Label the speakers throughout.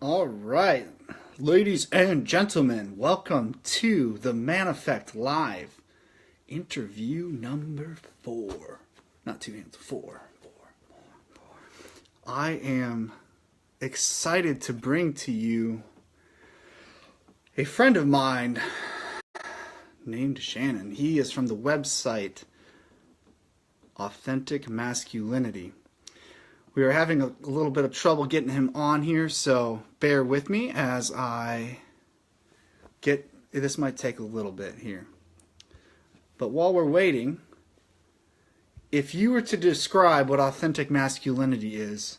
Speaker 1: All right, ladies and gentlemen, welcome to the Man Effect Live interview number 4. Not 2 hands, 4. I am excited to bring to you a friend of mine named Shannon. He is from the website Authentic Masculinity. We are having a little bit of trouble getting him on here, so bear with me as I get... This might take a little bit here. But while we're waiting, if you were to describe what authentic masculinity is,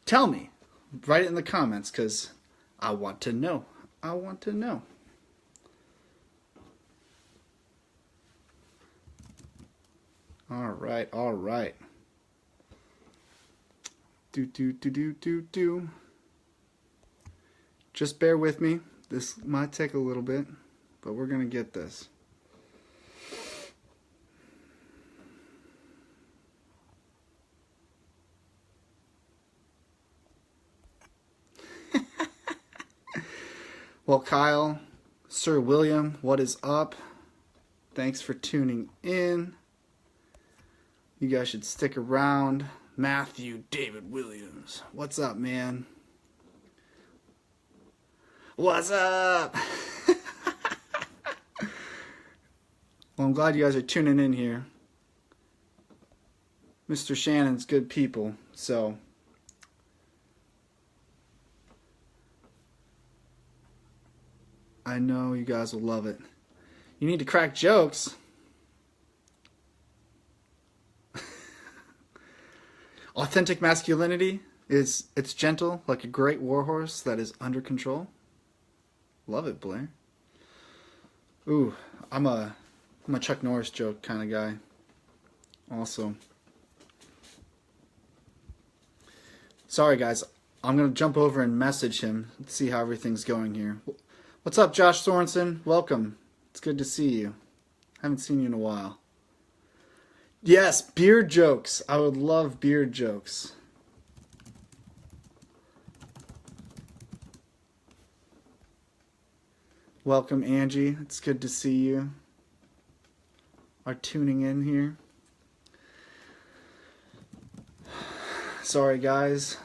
Speaker 1: tell me. Write it in the comments, because I want to know. I want to know. All right, all right. Just bear with me. This might take a little bit, but we're gonna get this. Well, Kyle, Sir William, what is up? Thanks for tuning in. You guys should stick around. Matthew David Williams, what's up, man? What's up? Well, I'm glad you guys are tuning in here. Mr. Shannon's good people, so I know you guys will love it. You need to crack jokes. Authentic masculinity is, it's gentle like a great warhorse that is under control. Love it, Blair. Ooh, I'm a Chuck Norris joke kind of guy. Also. Sorry guys, I'm going to jump over and message him. Let's see how everything's going here. What's up, Josh Sorensen? Welcome. It's good to see you. Haven't seen you in a while. Yes, beard jokes. I would love beard jokes. Welcome, Angie. It's good to see you. Are tuning in here. Sorry, guys.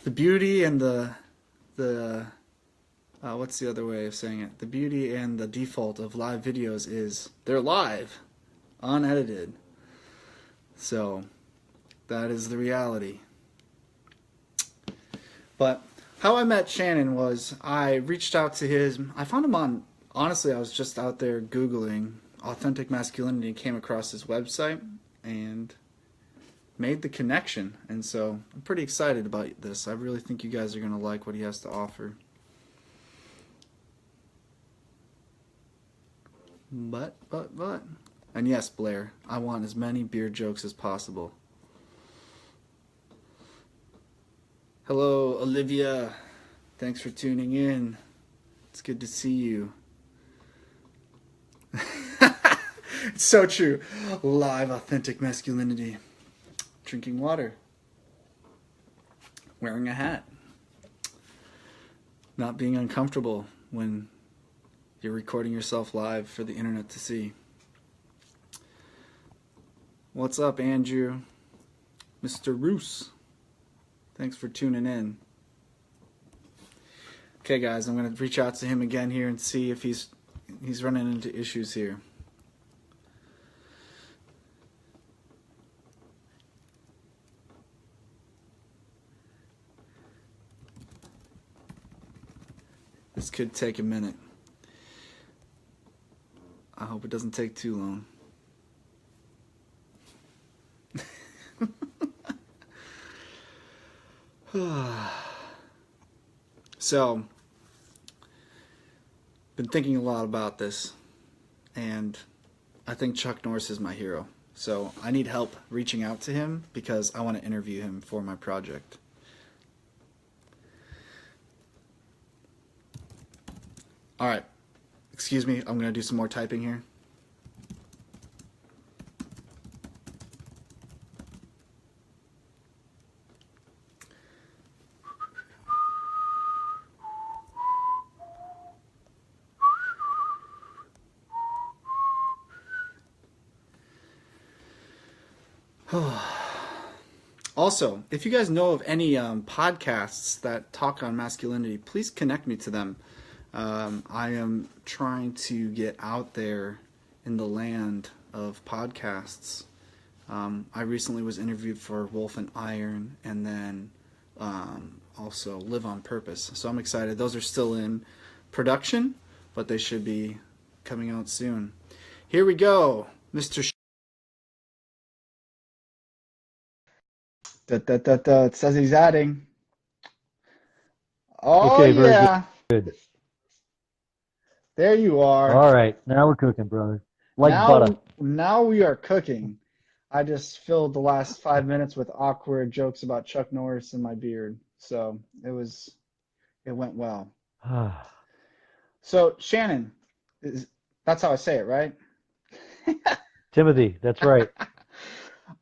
Speaker 1: The beauty and the what's the other way of saying it? The beauty and the default of live videos is they're live, unedited. So, that is the reality. But how I met Shannon was I reached out to him. I found him on, honestly, I was just out there Googling Authentic Masculinity and came across his website and made the connection. And so, I'm pretty excited about this. I really think you guys are going to like what he has to offer. But. And yes, Blair, I want as many beard jokes as possible. Hello, Olivia. Thanks for tuning in. It's good to see you. It's so true. Live authentic masculinity. Drinking water. Wearing a hat. Not being uncomfortable when you're recording yourself live for the internet to see. What's up, Andrew? Mr. Roos. Thanks for tuning in. Okay, guys, I'm going to reach out to him again here and see if he's running into issues here. This could take a minute. I hope it doesn't take too long. So, been thinking a lot about this, and I think Chuck Norris is my hero. So I need help reaching out to him because I want to interview him for my project. All right, excuse me, I'm going to do some more typing here. Also, if you guys know of any podcasts that talk on masculinity, please connect me to them. I am trying to get out there in the land of podcasts. I recently was interviewed for Wolf and Iron, and then also Live on Purpose. So I'm excited. Those are still in production, but they should be coming out soon. Here we go, Mr. It says he's adding. Oh,
Speaker 2: Okay, very
Speaker 1: yeah.
Speaker 2: good.
Speaker 1: There you are.
Speaker 2: All right, now we're cooking, brother. Like butter.
Speaker 1: Now we are cooking. I just filled the last 5 minutes with awkward jokes about Chuck Norris and my beard. So it went well. So Shannon, that's how I say it, right?
Speaker 2: Timothy, that's right.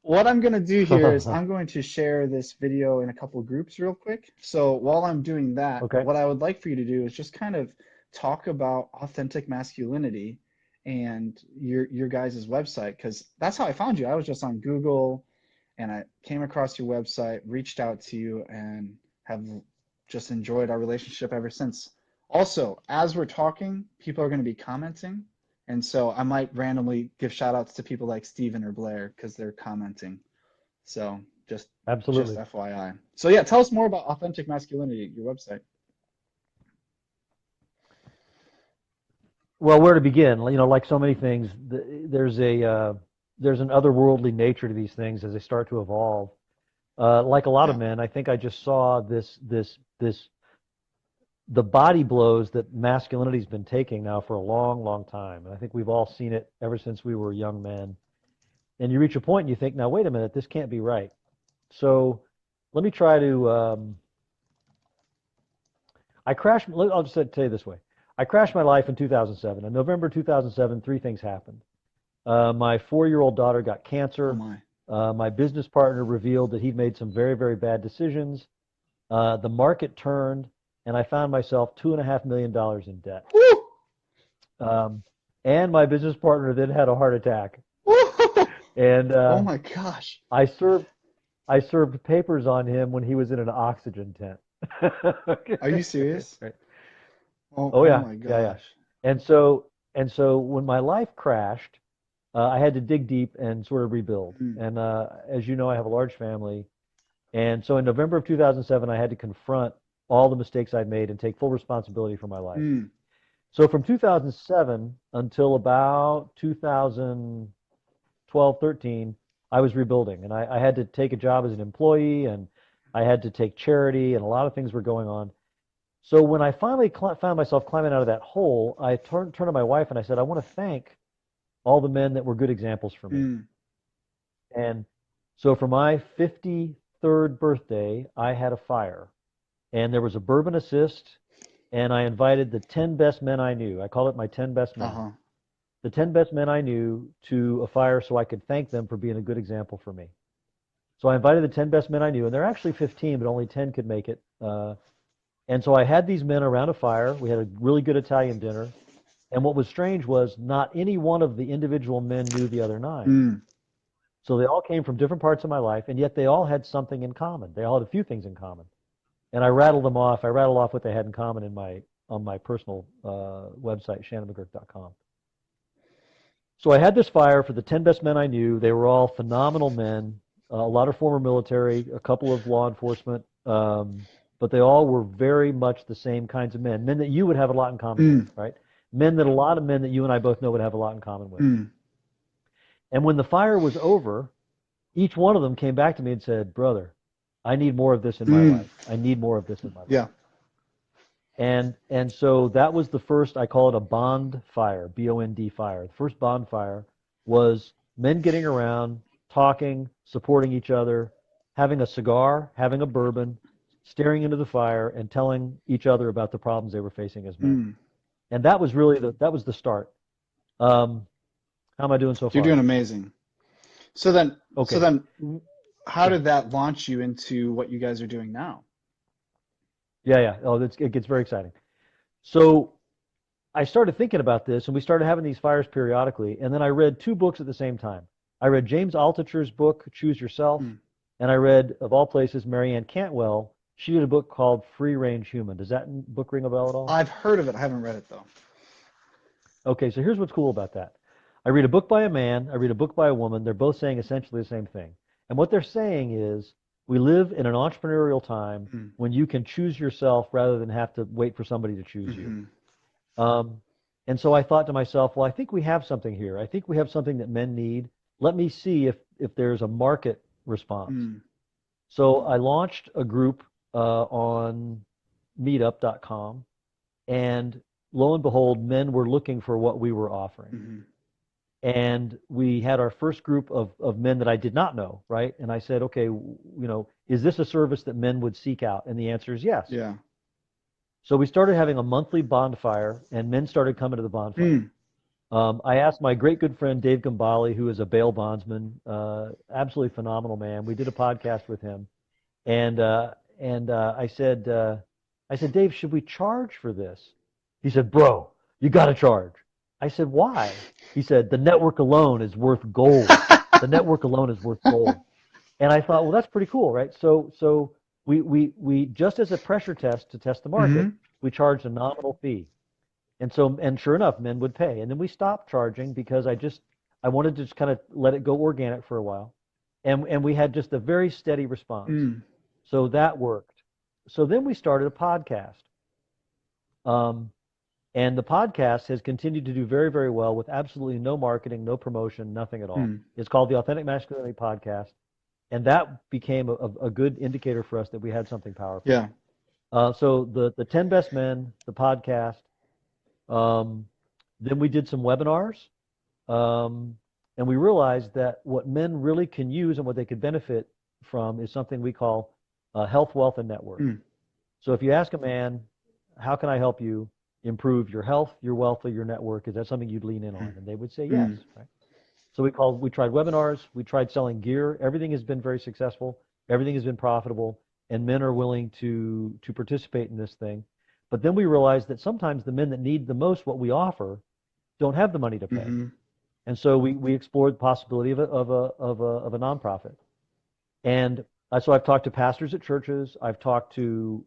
Speaker 1: What I'm going to do here is I'm going to share this video in a couple of groups real quick. So while I'm doing that,
Speaker 2: Okay.
Speaker 1: what I would like for you to do is just kind of talk about authentic masculinity and your guys' website, because that's how I found you. I was just on Google and I came across your website, reached out to you, and have just enjoyed our relationship ever since. Also, as we're talking, people are going to be commenting. And so I might randomly give shout outs to people like Steven or Blair because they're commenting. So just
Speaker 2: Absolutely.
Speaker 1: FYI. So yeah, tell us more about authentic masculinity, your website.
Speaker 2: Well, where to begin? You know, like so many things, there's an otherworldly nature to these things as they start to evolve. Like a lot of
Speaker 1: Yeah.
Speaker 2: men, I think I just saw the body blows that masculinity's been taking now for a long, long time. And I think we've all seen it ever since we were young men. And you reach a point and you think, now wait a minute, this can't be right. So let me try to. I'll just tell you this way. I crashed my life in 2007. In November 2007, three things happened. My 4-year-old daughter got
Speaker 1: Oh
Speaker 2: cancer.
Speaker 1: my.
Speaker 2: My business partner revealed that he'd made some very, very bad decisions. The market turned, and I found myself $2.5 million in debt.
Speaker 1: Woo!
Speaker 2: And my business partner then had a heart attack.
Speaker 1: Woo!
Speaker 2: And
Speaker 1: Oh my gosh.
Speaker 2: I served I served papers on him when he was in an oxygen tent. Okay.
Speaker 1: Are you serious?
Speaker 2: Right.
Speaker 1: Oh,
Speaker 2: Oh
Speaker 1: oh
Speaker 2: yeah,
Speaker 1: my
Speaker 2: yeah, yeah.
Speaker 1: gosh.
Speaker 2: And so when my life crashed, I had to dig deep and sort of rebuild.
Speaker 1: Mm,
Speaker 2: And as you know, I have a large family. And so in November of 2007, I had to confront all the mistakes I'd made and take full responsibility for my life.
Speaker 1: mm,
Speaker 2: So from 2007 until about 2012, 13, I was rebuilding. And I had to take a job as an employee, and I had to take charity, and a lot of things were going on. So when I finally found myself climbing out of that hole, I turned to my wife and I said, I want to thank all the men that were good examples for me.
Speaker 1: mm.
Speaker 2: And so for my 53rd birthday, I had a fire, and there was a bourbon assist, and I invited the 10 best men I knew. I call it my 10 best men.
Speaker 1: Uh-huh.
Speaker 2: The 10 best men I knew to a fire so I could thank them for being a good example for me. So I invited the 10 best men I knew, and there are actually 15, but only 10 could make it. And so I had these men around a fire. We had a really good Italian dinner. And what was strange was not any one of the individual men knew the other 9.
Speaker 1: Mm,
Speaker 2: So they all came from different parts of my life, and yet they all had something in common. They all had a few things in common. And I rattled them off. I rattled off what they had in common on my personal website, shannonmcgurk.com. So I had this fire for the 10 best men I knew. They were all phenomenal men, a lot of former military, a couple of law enforcement, but they all were very much the same kinds of men that you would have a lot in common
Speaker 1: mm,
Speaker 2: with, right? A lot of men that you and I both know would have a lot in common with.
Speaker 1: mm,
Speaker 2: And when the fire was over, each one of them came back to me and said, brother, I need more of this in my
Speaker 1: mm.
Speaker 2: life. I need more of this in my life.
Speaker 1: Yeah.
Speaker 2: And so that was the first, I call it a bond fire, B-O-N-D fire. The first bonfire was men getting around, talking, supporting each other, having a cigar, having a bourbon, staring into the fire, and telling each other about the problems they were facing as men.
Speaker 1: Mm.
Speaker 2: And that was really the start. How am I doing so
Speaker 1: You're
Speaker 2: far?
Speaker 1: doing amazing. So then,
Speaker 2: Okay.
Speaker 1: how did that launch you into what you guys are doing now?
Speaker 2: Yeah, yeah. Oh, it gets very exciting. So I started thinking about this, and we started having these fires periodically, and then I read 2 books at the same time. I read James Altucher's book, Choose Yourself,
Speaker 1: Mm.
Speaker 2: and I read, of all places, Marianne Cantwell. She did a book called Free Range Human. Does that book ring a bell at all?
Speaker 1: I've heard of it. I haven't read it though.
Speaker 2: Okay, so here's what's cool about that. I read a book by a man, I read a book by a woman. They're both saying essentially the same thing. And what they're saying is we live in an entrepreneurial time
Speaker 1: Mm.
Speaker 2: when you can choose yourself rather than have to wait for somebody to choose you. And so I thought to myself, well, I think we have something here. I think we have something that men need. Let me see if there's a market response.
Speaker 1: Mm.
Speaker 2: So I launched a group on meetup.com, and lo and behold, men were looking for what we were offering.
Speaker 1: Mm-hmm.
Speaker 2: And we had our first group of men that I did not know, right? And I said, okay, is this a service that men would seek out? And the answer is yes.
Speaker 1: Yeah.
Speaker 2: So we started having a monthly bonfire, and men started coming to the bonfire. I asked my great good friend Dave Gambale, who is a bail bondsman, absolutely phenomenal man. We did a podcast with him, and I said, Dave, should we charge for this? He said, bro, you got to charge. I said, why? He said, the network alone is worth gold. The network alone is worth gold. And I thought, well, that's pretty cool, right? So we just as a pressure test to test the market, we charged a nominal fee. And sure enough, men would pay. And then we stopped charging because I wanted to just kind of let it go organic for a while. And we had just a very steady response. So that worked. So then we started a podcast. And the podcast has continued to do very, very well with absolutely no marketing, no promotion, nothing at all. It's called the Authentic Masculinity Podcast. And that became a good indicator for us that we had something powerful.
Speaker 1: Yeah.
Speaker 2: So the 10 Best Men, the podcast, then we did some webinars. And we realized that what men really can use and what they could benefit from is something we call health, wealth, and network. So if you ask a man, how can I help you improve your health, your wealth, or your network? Is that something you'd lean in on? And they would say yes. Right? So we tried webinars, we tried selling gear. Everything has been very successful. Everything has been profitable, and men are willing to participate in this thing. But then we realized that sometimes the men that need the most what we offer don't have the money to pay. And so we explored the possibility of a nonprofit. And so I've talked to pastors at churches. I've talked to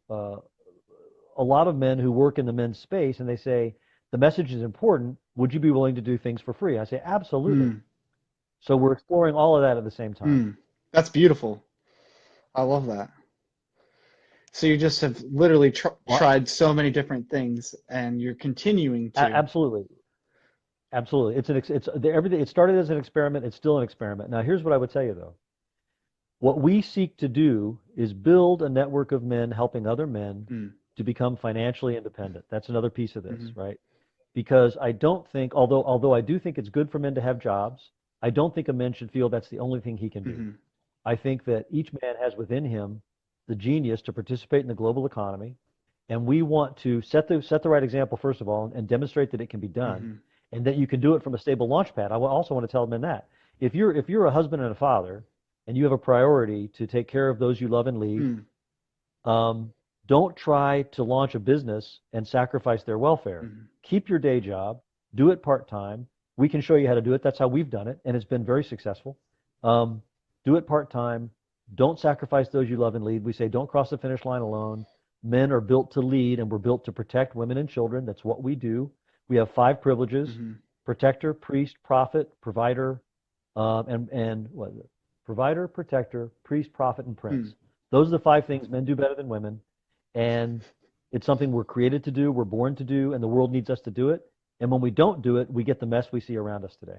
Speaker 2: a lot of men who work in the men's space, and they say, the message is important. Would you be willing to do things for free? I say, absolutely. So we're exploring all of that at the same time.
Speaker 1: That's beautiful. I love that. So you just have literally tried so many different things, and you're continuing to.
Speaker 2: Absolutely. Everything. It started as an experiment. It's still an experiment. Now, here's what I would tell you, though. What we seek to do is build a network of men helping other men to become financially independent. That's another piece of this, right? Because I don't think, although I do think it's good for men to have jobs, I don't think a man should feel that's the only thing he can do. I think that each man has within him the genius to participate in the global economy, and we want to set the right example, first of all, and demonstrate that it can be done, and that you can do it from a stable launch pad. I also want to tell men that if you're a husband and a father, and you have a priority to take care of those you love and lead, don't try to launch a business and sacrifice their welfare. Keep your day job, do it part-time. We can show you how to do it. That's how we've done it, and it's been very successful. Do it part-time. Don't sacrifice those you love and lead. We say don't cross the finish line alone. Men are built to lead, and we're built to protect women and children. That's what we do. We have 5 privileges: protector, priest, prophet, provider, and what is it? Provider, protector, priest, prophet, and prince. Those are the 5 things men do better than women. And it's something we're created to do, we're born to do, and the world needs us to do it. And when we don't do it, we get the mess we see around us today.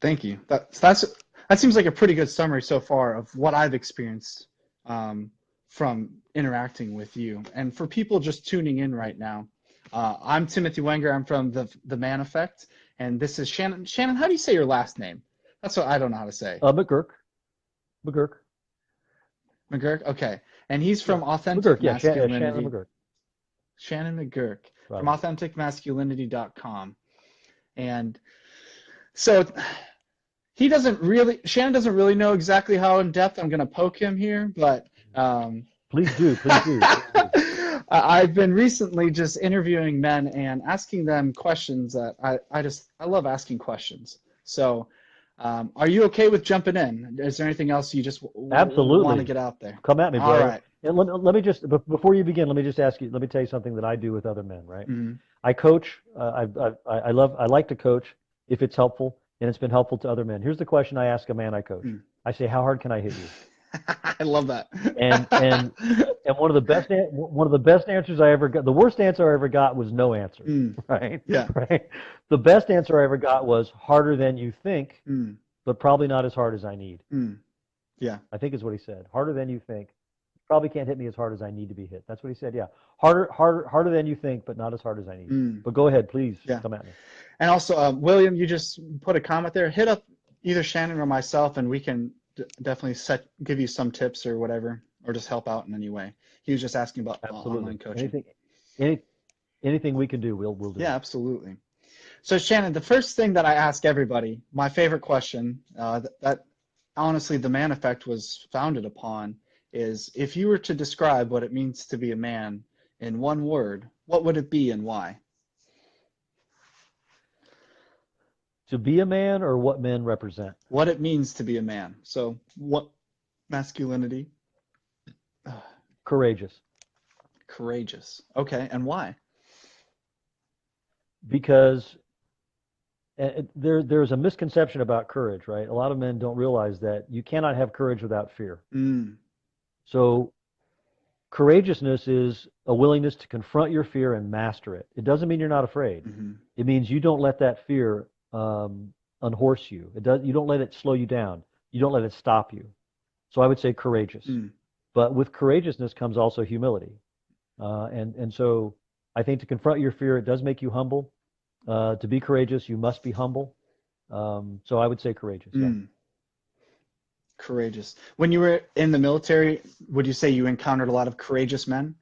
Speaker 1: Thank you. That seems like a pretty good summary so far of what I've experienced from interacting with you. And for people just tuning in right now, I'm Timothy Wenger. I'm from the Man Effect, and this is Shannon. Shannon, how do you say your last name? That's what I don't know how to say.
Speaker 2: McGurk.
Speaker 1: McGurk? Okay. And he's from Authentic Masculinity.
Speaker 2: Shannon McGurk.
Speaker 1: Shannon McGurk from AuthenticMasculinity.com. And so Shannon doesn't really know exactly how in depth I'm going to poke him here, but
Speaker 2: please do.
Speaker 1: I've been recently just interviewing men and asking them questions that I love asking questions. So, are you okay with jumping in? Is there anything else you just want to
Speaker 2: Absolutely.
Speaker 1: get out there?
Speaker 2: Come at me,
Speaker 1: All
Speaker 2: brother.
Speaker 1: right.
Speaker 2: And let me just, before you begin, let me just ask you, let me tell you something that I do with other men, right?
Speaker 1: Mhm.
Speaker 2: I coach. I like to coach if it's helpful and it's been helpful to other men. Here's the question I ask a man I coach.
Speaker 1: Mm.
Speaker 2: I say, how hard can I hit you?
Speaker 1: I love that.
Speaker 2: And and and one of the best answers I ever got, the worst answer I ever got was no answer,
Speaker 1: Mm.
Speaker 2: right?
Speaker 1: Yeah.
Speaker 2: Right. The best answer I ever got was harder than you think,
Speaker 1: Mm.
Speaker 2: but probably not as hard as I need.
Speaker 1: Mm. Yeah.
Speaker 2: I think is what he said. Harder than you think. Probably can't hit me as hard as I need to be hit. That's what he said. Yeah. Harder than you think, but not as hard as I need.
Speaker 1: Mm.
Speaker 2: But go ahead, please
Speaker 1: Yeah.
Speaker 2: come at me.
Speaker 1: And also, William, you just put a comment there. Hit up either Shannon or myself, and we can definitely give you some tips or whatever, or just help out in any way. He was just asking about
Speaker 2: Absolutely.
Speaker 1: online coaching.
Speaker 2: Any, anything we can do, we'll do.
Speaker 1: Yeah, absolutely. So Shannon, the first thing that I ask everybody, my favorite question, that honestly the man effect was founded upon, is if you were to describe what it means to be a man in one word, what would it be and why?
Speaker 2: To be a man or what men represent?
Speaker 1: What it means to be a man. So what masculinity?
Speaker 2: Courageous.
Speaker 1: Courageous. Okay, and why?
Speaker 2: Because there's a misconception about courage, right? A lot of men don't realize that you cannot have courage without fear.
Speaker 1: Mm.
Speaker 2: So courageousness is a willingness to confront your fear and master it. It doesn't mean you're not afraid.
Speaker 1: Mm-hmm.
Speaker 2: It means you don't let that fear unhorse you. You don't let it slow you down. You don't let it stop you. So I would say courageous.
Speaker 1: Mm.
Speaker 2: But with courageousness comes also humility. And so I think to confront your fear, it does make you humble. To be courageous, you must be humble. So I would say courageous. Yeah.
Speaker 1: Mm. Courageous. When you were in the military, would you say you encountered a lot of courageous men?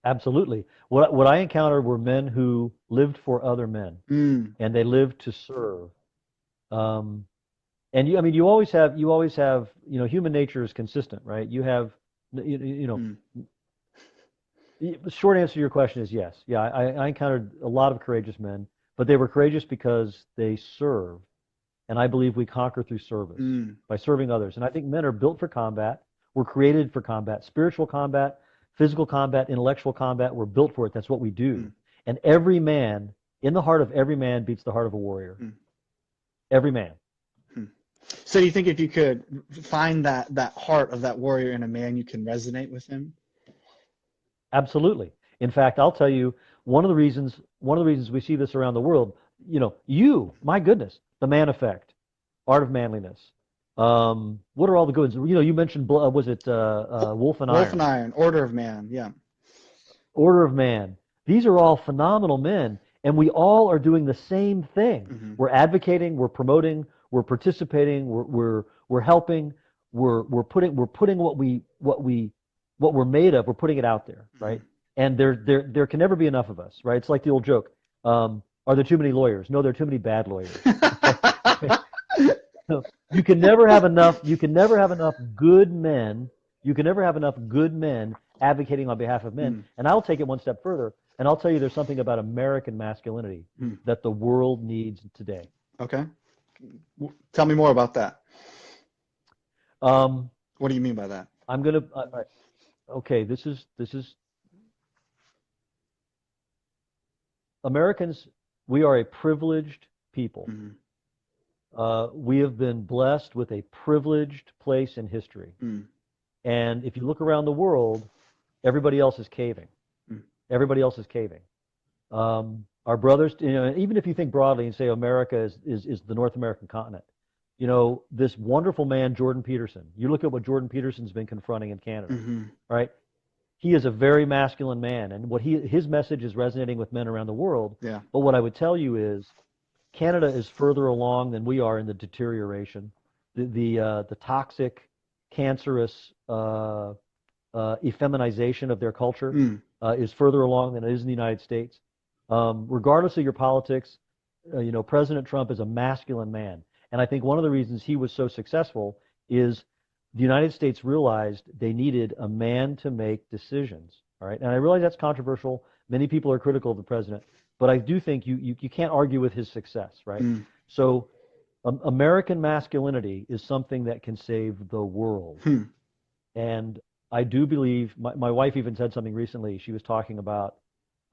Speaker 2: Absolutely. What I encountered were men who lived for other men,
Speaker 1: Mm.
Speaker 2: and they lived to serve. And I mean, you always have, human nature is consistent, right? You have,
Speaker 1: Mm.
Speaker 2: the short answer to your question is yes. Yeah, I encountered a lot of courageous men, but they were courageous because they served. And I believe we conquer through service,
Speaker 1: Mm.
Speaker 2: by serving others. And I think men are built for combat. We're created for combat, spiritual combat, physical combat, intellectual combat. We're built for it. That's what we do.
Speaker 1: Mm.
Speaker 2: And every man, in the heart of every man, beats the heart of a warrior.
Speaker 1: Mm.
Speaker 2: Every man.
Speaker 1: So do you think if you could find that heart of that warrior in a man, you can resonate with him?
Speaker 2: Absolutely. In fact, I'll tell you one of the reasons we see this around the world. My goodness, the man effect, art of manliness. What are all the good ones? You mentioned was it Wolf and Iron?
Speaker 1: Wolf and Iron, Order of Man, yeah.
Speaker 2: Order of Man. These are all phenomenal men, and we all are doing the same thing.
Speaker 1: Mm-hmm.
Speaker 2: We're advocating, we're promoting, we're participating, we're helping, we're putting what we're made of, we're putting it out there, right? And there can never be enough of us, right? It's like the old joke. Are there too many lawyers? No, there are too many bad lawyers. So you can never have enough good men. You can never have enough good men advocating on behalf of men.
Speaker 1: Mm.
Speaker 2: And I'll take it one step further, and I'll tell you there's something about American masculinity that the world needs today.
Speaker 1: Okay. Tell me more about that. What do you mean by that?
Speaker 2: I'm going to okay, this is Americans, we are a privileged people.
Speaker 1: Mm-hmm.
Speaker 2: We have been blessed with a privileged place in history.
Speaker 1: Mm.
Speaker 2: And if you look around the world, everybody else is caving.
Speaker 1: Mm.
Speaker 2: Everybody else is caving. Our brothers, even if you think broadly and say America is the North American continent, this wonderful man, Jordan Peterson, you look at what Jordan Peterson's been confronting in Canada,
Speaker 1: Mm-hmm.
Speaker 2: right? He is a very masculine man, and his message is resonating with men around the world.
Speaker 1: Yeah.
Speaker 2: But what I would tell you is Canada is further along than we are in the deterioration. The toxic, cancerous effeminization of their culture is further along than it is in the United States. Regardless of your politics, President Trump is a masculine man. And I think one of the reasons he was so successful is the United States realized they needed a man to make decisions. All right. And I realize that's controversial. Many people are critical of the president. but I do think you can't argue with his success, right?
Speaker 1: Mm.
Speaker 2: So American masculinity is something that can save the world.
Speaker 1: Hmm.
Speaker 2: And I do believe, my wife even said something recently. She was talking about,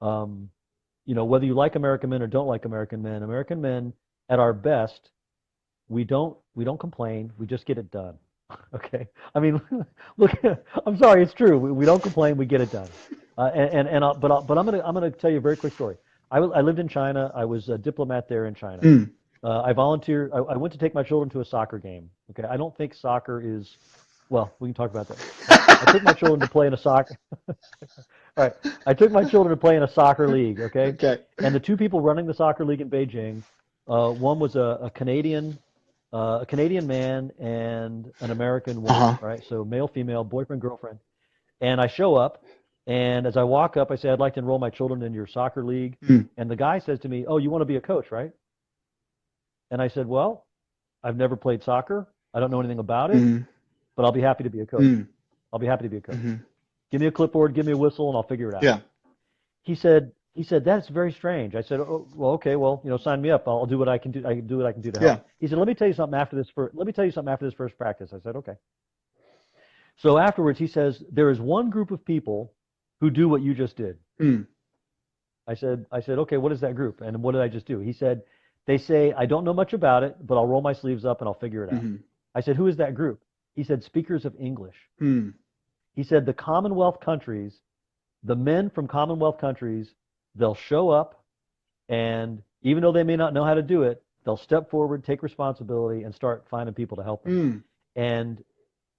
Speaker 2: whether you like American men or don't like American men at our best, we don't complain. We just get it done. Okay. I mean, look, I'm sorry, it's true. We don't complain. We get it done. But I'm gonna tell you a very quick story. I lived in China. I was a diplomat there in China.
Speaker 1: Mm.
Speaker 2: I volunteered. I went to take my children to a soccer game. Okay. I don't think soccer is. Well, we can talk about that. I took my children to play in a soccer. All right. I took my children to play in a soccer league. Okay.
Speaker 1: Okay.
Speaker 2: And the two people running the soccer league in Beijing, one was a Canadian man and an American woman,
Speaker 1: Uh-huh.
Speaker 2: right? So male, female, boyfriend, girlfriend. And I show up, and as I walk up, I say, I'd like to enroll my children in your soccer league.
Speaker 1: Mm.
Speaker 2: And the guy says to me, oh, you want to be a coach, right? And I said, well, I've never played soccer. I don't know anything about it,
Speaker 1: Mm.
Speaker 2: but I'll be happy to be a coach.
Speaker 1: Mm.
Speaker 2: I'll be happy to be a coach.
Speaker 1: Mm-hmm.
Speaker 2: Give me a clipboard, give me a whistle, and I'll figure it out.
Speaker 1: Yeah.
Speaker 2: He said, that's very strange. I said, oh, well, okay, well, sign me up. I'll do what I can do. I can do what I can do to help.
Speaker 1: Yeah.
Speaker 2: He said, let me tell you something after this first practice. I said, okay. So afterwards, he says, there is one group of people who do what you just did.
Speaker 1: Mm.
Speaker 2: I said, okay, what is that group? And what did I just do? He said, they say, I don't know much about it, but I'll roll my sleeves up and I'll figure it out.
Speaker 1: Mm-hmm.
Speaker 2: I said, who is that group? He said, speakers of English.
Speaker 1: Mm.
Speaker 2: He said, the Commonwealth countries, the men from Commonwealth countries, they'll show up, and even though they may not know how to do it, they'll step forward, take responsibility, and start finding people to help them.
Speaker 1: Mm.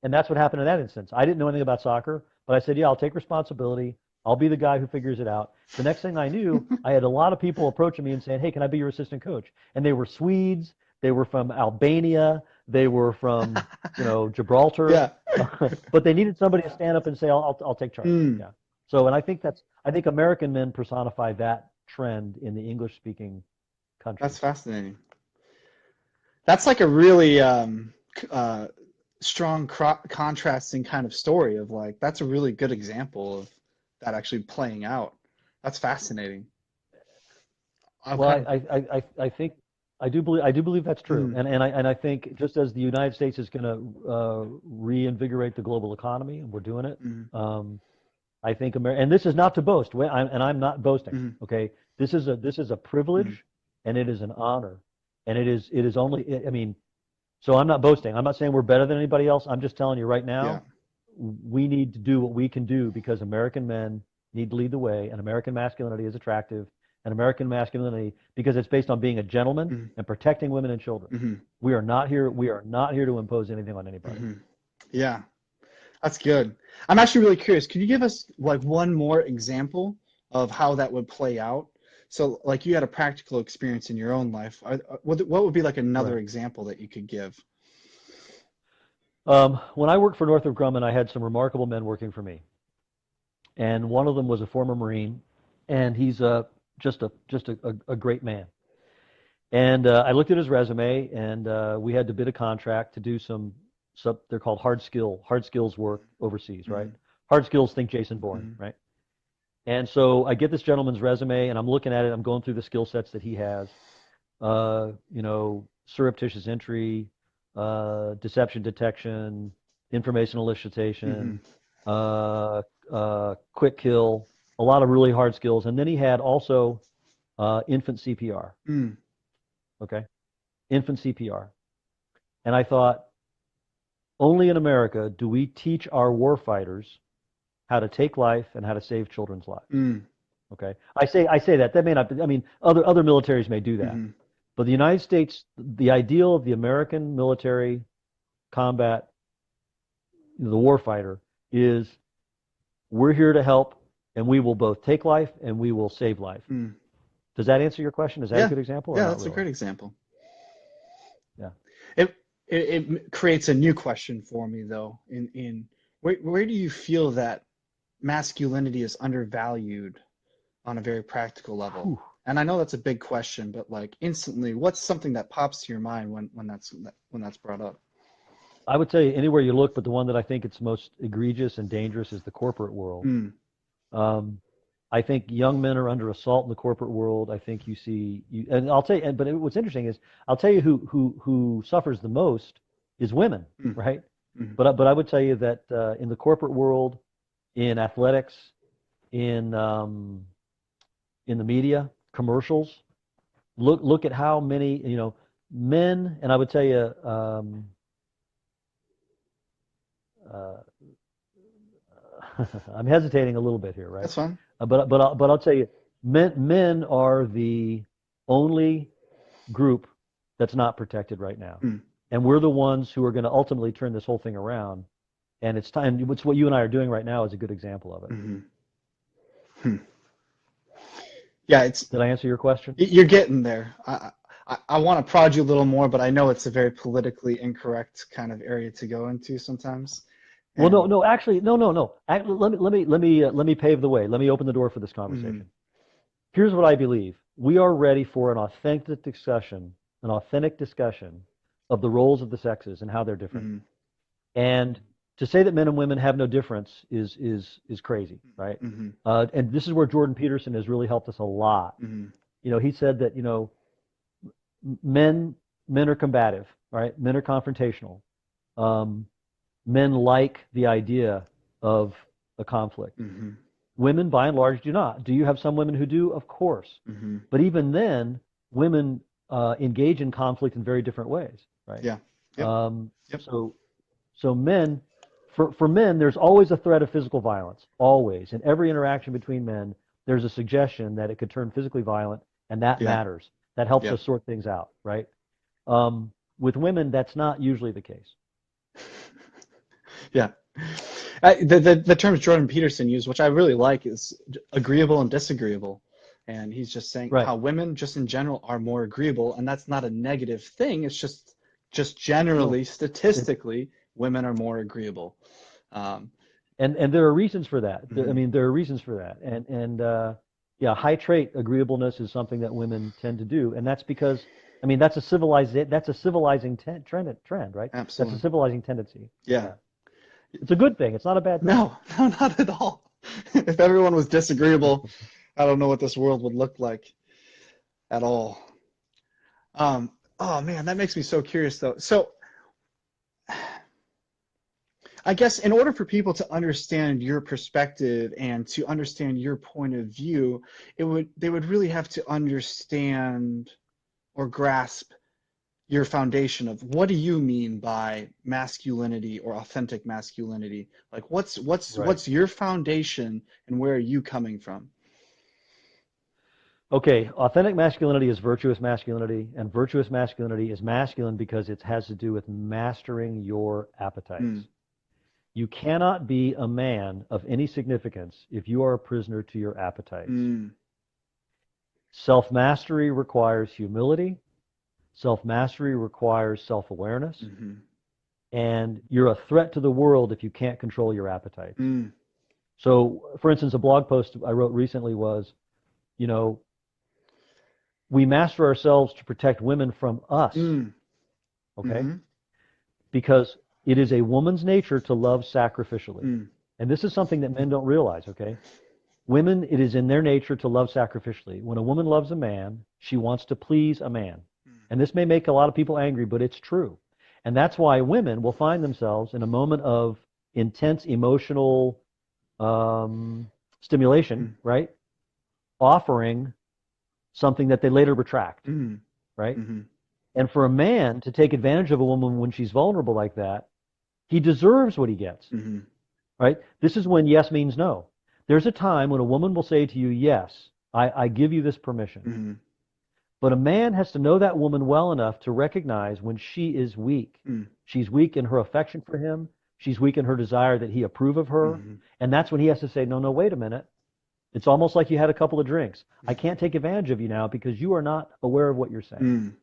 Speaker 2: And that's what happened in that instance. I didn't know anything about soccer, but I said, yeah, I'll take responsibility. I'll be the guy who figures it out. The next thing I knew, I had a lot of people approaching me and saying, hey, can I be your assistant coach? And they were Swedes. They were from Albania. They were from, Gibraltar.
Speaker 1: Yeah.
Speaker 2: But they needed somebody to stand up and say, I'll take charge.
Speaker 1: Mm.
Speaker 2: Yeah. So, and I think American men personify that trend in the English-speaking countries.
Speaker 1: That's fascinating. That's like a really strong contrasting kind of story of like, that's a really good example of that actually playing out. That's fascinating. Okay.
Speaker 2: Well, I think I do believe that's true,
Speaker 1: Mm.
Speaker 2: and I think just as the United States is going to reinvigorate the global economy, and we're doing it.
Speaker 1: Mm.
Speaker 2: I think and this is not to boast, and I'm not boasting.
Speaker 1: Mm.
Speaker 2: Okay, this is a privilege, and it is an honor, and it is only. I mean, so I'm not boasting. I'm not saying we're better than anybody else. I'm just telling you right now,
Speaker 1: Yeah.
Speaker 2: we need to do what we can do because American men need to lead the way, and American masculinity is attractive, and American masculinity because it's based on being a gentleman and protecting women and children.
Speaker 1: Mm-hmm.
Speaker 2: We are not here to impose anything on anybody.
Speaker 1: Mm-hmm. Yeah. That's good. I'm actually really curious. Could you give us like one more example of how that would play out? So like you had a practical experience in your own life. What would be like another example that you could give?
Speaker 2: When I worked for Northrop Grumman, I had some remarkable men working for me. And one of them was a former Marine, and he's just a great man. And I looked at his resume, and we had to bid a contract to do some they're called hard skills work overseas, right? Hard skills, think Jason Bourne, right? And so I get this gentleman's resume, and I'm looking at it. I'm going through the skill sets that he has. Surreptitious entry, deception detection, information elicitation, quick kill, a lot of really hard skills. And then he had also infant CPR. Okay, infant CPR. And I thought, only in America do we teach our warfighters how to take life and how to save children's lives. Okay, I say that may not be, I mean, other militaries may do that, but the United States, the ideal of the American military combat, the warfighter, is we're here to help, and we will both take life and we will save life. Does that answer your question? Is that a good example?
Speaker 1: Yeah, that's a great example.
Speaker 2: Yeah.
Speaker 1: It creates a new question for me though. In where do you feel that masculinity is undervalued on a very practical level? Ooh. And I know that's a big question, but like instantly, what's something that pops to your mind when that's brought up?
Speaker 2: I would tell you anywhere you look, but the one that I think it's most egregious and dangerous is the corporate world. I think young men are under assault in the corporate world. I think you see, and I'll tell you, but what's interesting is I'll tell you who suffers the most is women,
Speaker 1: Mm.
Speaker 2: right?
Speaker 1: Mm.
Speaker 2: But I would tell you that in the corporate world, in athletics, in the media, commercials, look at how many men, and I would tell you uh, I'm hesitating a little bit here, right?
Speaker 1: That's fine.
Speaker 2: But I'll tell you, men are the only group that's not protected right now,
Speaker 1: Mm.
Speaker 2: and we're the ones who are going to ultimately turn this whole thing around. And it's time. It's what you and I are doing right now is a good example of it.
Speaker 1: Mm-hmm. Hmm. Yeah,
Speaker 2: Did I answer your question?
Speaker 1: you're getting there. I want to prod you a little more, but I know it's a very politically incorrect kind of area to go into sometimes.
Speaker 2: Well,
Speaker 1: And
Speaker 2: no. Actually, no. Let me pave the way. Let me open the door for this
Speaker 1: mm,
Speaker 2: conversation. Here's what I believe. We are ready for an authentic discussion of the roles of the sexes and how they're different.
Speaker 1: mm,
Speaker 2: And to say that men and women have no difference is crazy, right?
Speaker 1: mm,
Speaker 2: And this is where Jordan Peterson has really helped us a lot.
Speaker 1: mm,
Speaker 2: He said that men are combative, right? Men are confrontational. Um, Men like the idea of a conflict.
Speaker 1: mm,
Speaker 2: Women, by and large, do not. Do you have some women who do? Of course.
Speaker 1: mm.
Speaker 2: But even then, women engage in conflict in very different ways, right?
Speaker 1: Yeah. Yep.
Speaker 2: Um,
Speaker 1: Yep.
Speaker 2: so men, for men, there's always a threat of physical violence. Always. In every interaction between men, there's a suggestion that it could turn physically violent, and that
Speaker 1: Yeah.
Speaker 2: matters. That helps
Speaker 1: Yeah.
Speaker 2: us sort things out, right? With women, that's not usually the case.
Speaker 1: Yeah. The terms Jordan Peterson used, which I really like, is agreeable and disagreeable. And he's just saying
Speaker 2: Right.
Speaker 1: how women just in general are more agreeable, and that's not a negative thing. It's just generally,
Speaker 2: No.
Speaker 1: statistically, women are more agreeable. Um,
Speaker 2: And there are reasons for that. I
Speaker 1: mhm.
Speaker 2: mean, there are reasons for that. And yeah, high trait agreeableness is something that women tend to do, and that's because I mean that's a civilizing trend, right? That's a
Speaker 1: Absolutely.
Speaker 2: civilizing tendency.
Speaker 1: Yeah.
Speaker 2: Yeah. It's a good thing. It's not a bad thing.
Speaker 1: No, no, not at all. If everyone was disagreeable, I don't know what this world would look like at all. Oh man, that makes me so curious though. So I guess in order for people to understand your perspective and to understand your point of view, they would really have to understand or grasp your foundation of what do you mean by masculinity or authentic masculinity? Like
Speaker 2: Right.
Speaker 1: what's your foundation and where are you coming from?
Speaker 2: Okay. Authentic masculinity is virtuous masculinity, and virtuous masculinity is masculine because it has to do with mastering your appetites.
Speaker 1: Mm,
Speaker 2: You cannot be a man of any significance if you are a prisoner to your appetites.
Speaker 1: mm,
Speaker 2: Self-mastery requires humility. Self-mastery requires self-awareness.
Speaker 1: mm-hmm,
Speaker 2: And you're a threat to the world if you can't control your appetites.
Speaker 1: mm,
Speaker 2: So, for instance, a blog post I wrote recently was, you know, we master ourselves to protect women from us,
Speaker 1: mm,
Speaker 2: okay?
Speaker 1: mm-hmm,
Speaker 2: Because it is a woman's nature to love sacrificially.
Speaker 1: mm,
Speaker 2: And this is something that men don't realize, okay? Women, it is in their nature to love sacrificially. When a woman loves a man, she wants to please a man. And this may make a lot of people angry, but it's true. And that's why women will find themselves in a moment of intense emotional stimulation,
Speaker 1: mm,
Speaker 2: right? Offering something that they later retract,
Speaker 1: mm,
Speaker 2: right?
Speaker 1: mm-hmm,
Speaker 2: And for a man to take advantage of a woman when she's vulnerable like that, he deserves what he gets,
Speaker 1: mm-hmm,
Speaker 2: right? This is when yes means no. There's a time when a woman will say to you, yes, I give you this permission.
Speaker 1: mm-hmm,
Speaker 2: But a man has to know that woman well enough to recognize when she is weak.
Speaker 1: mm,
Speaker 2: She's weak in her affection for him. She's weak in her desire that he approve of her.
Speaker 1: mm-hmm,
Speaker 2: And that's when he has to say, no, wait a minute. It's almost like you had a couple of drinks. I can't take advantage of you now because you are not aware of what you're saying.
Speaker 1: mm,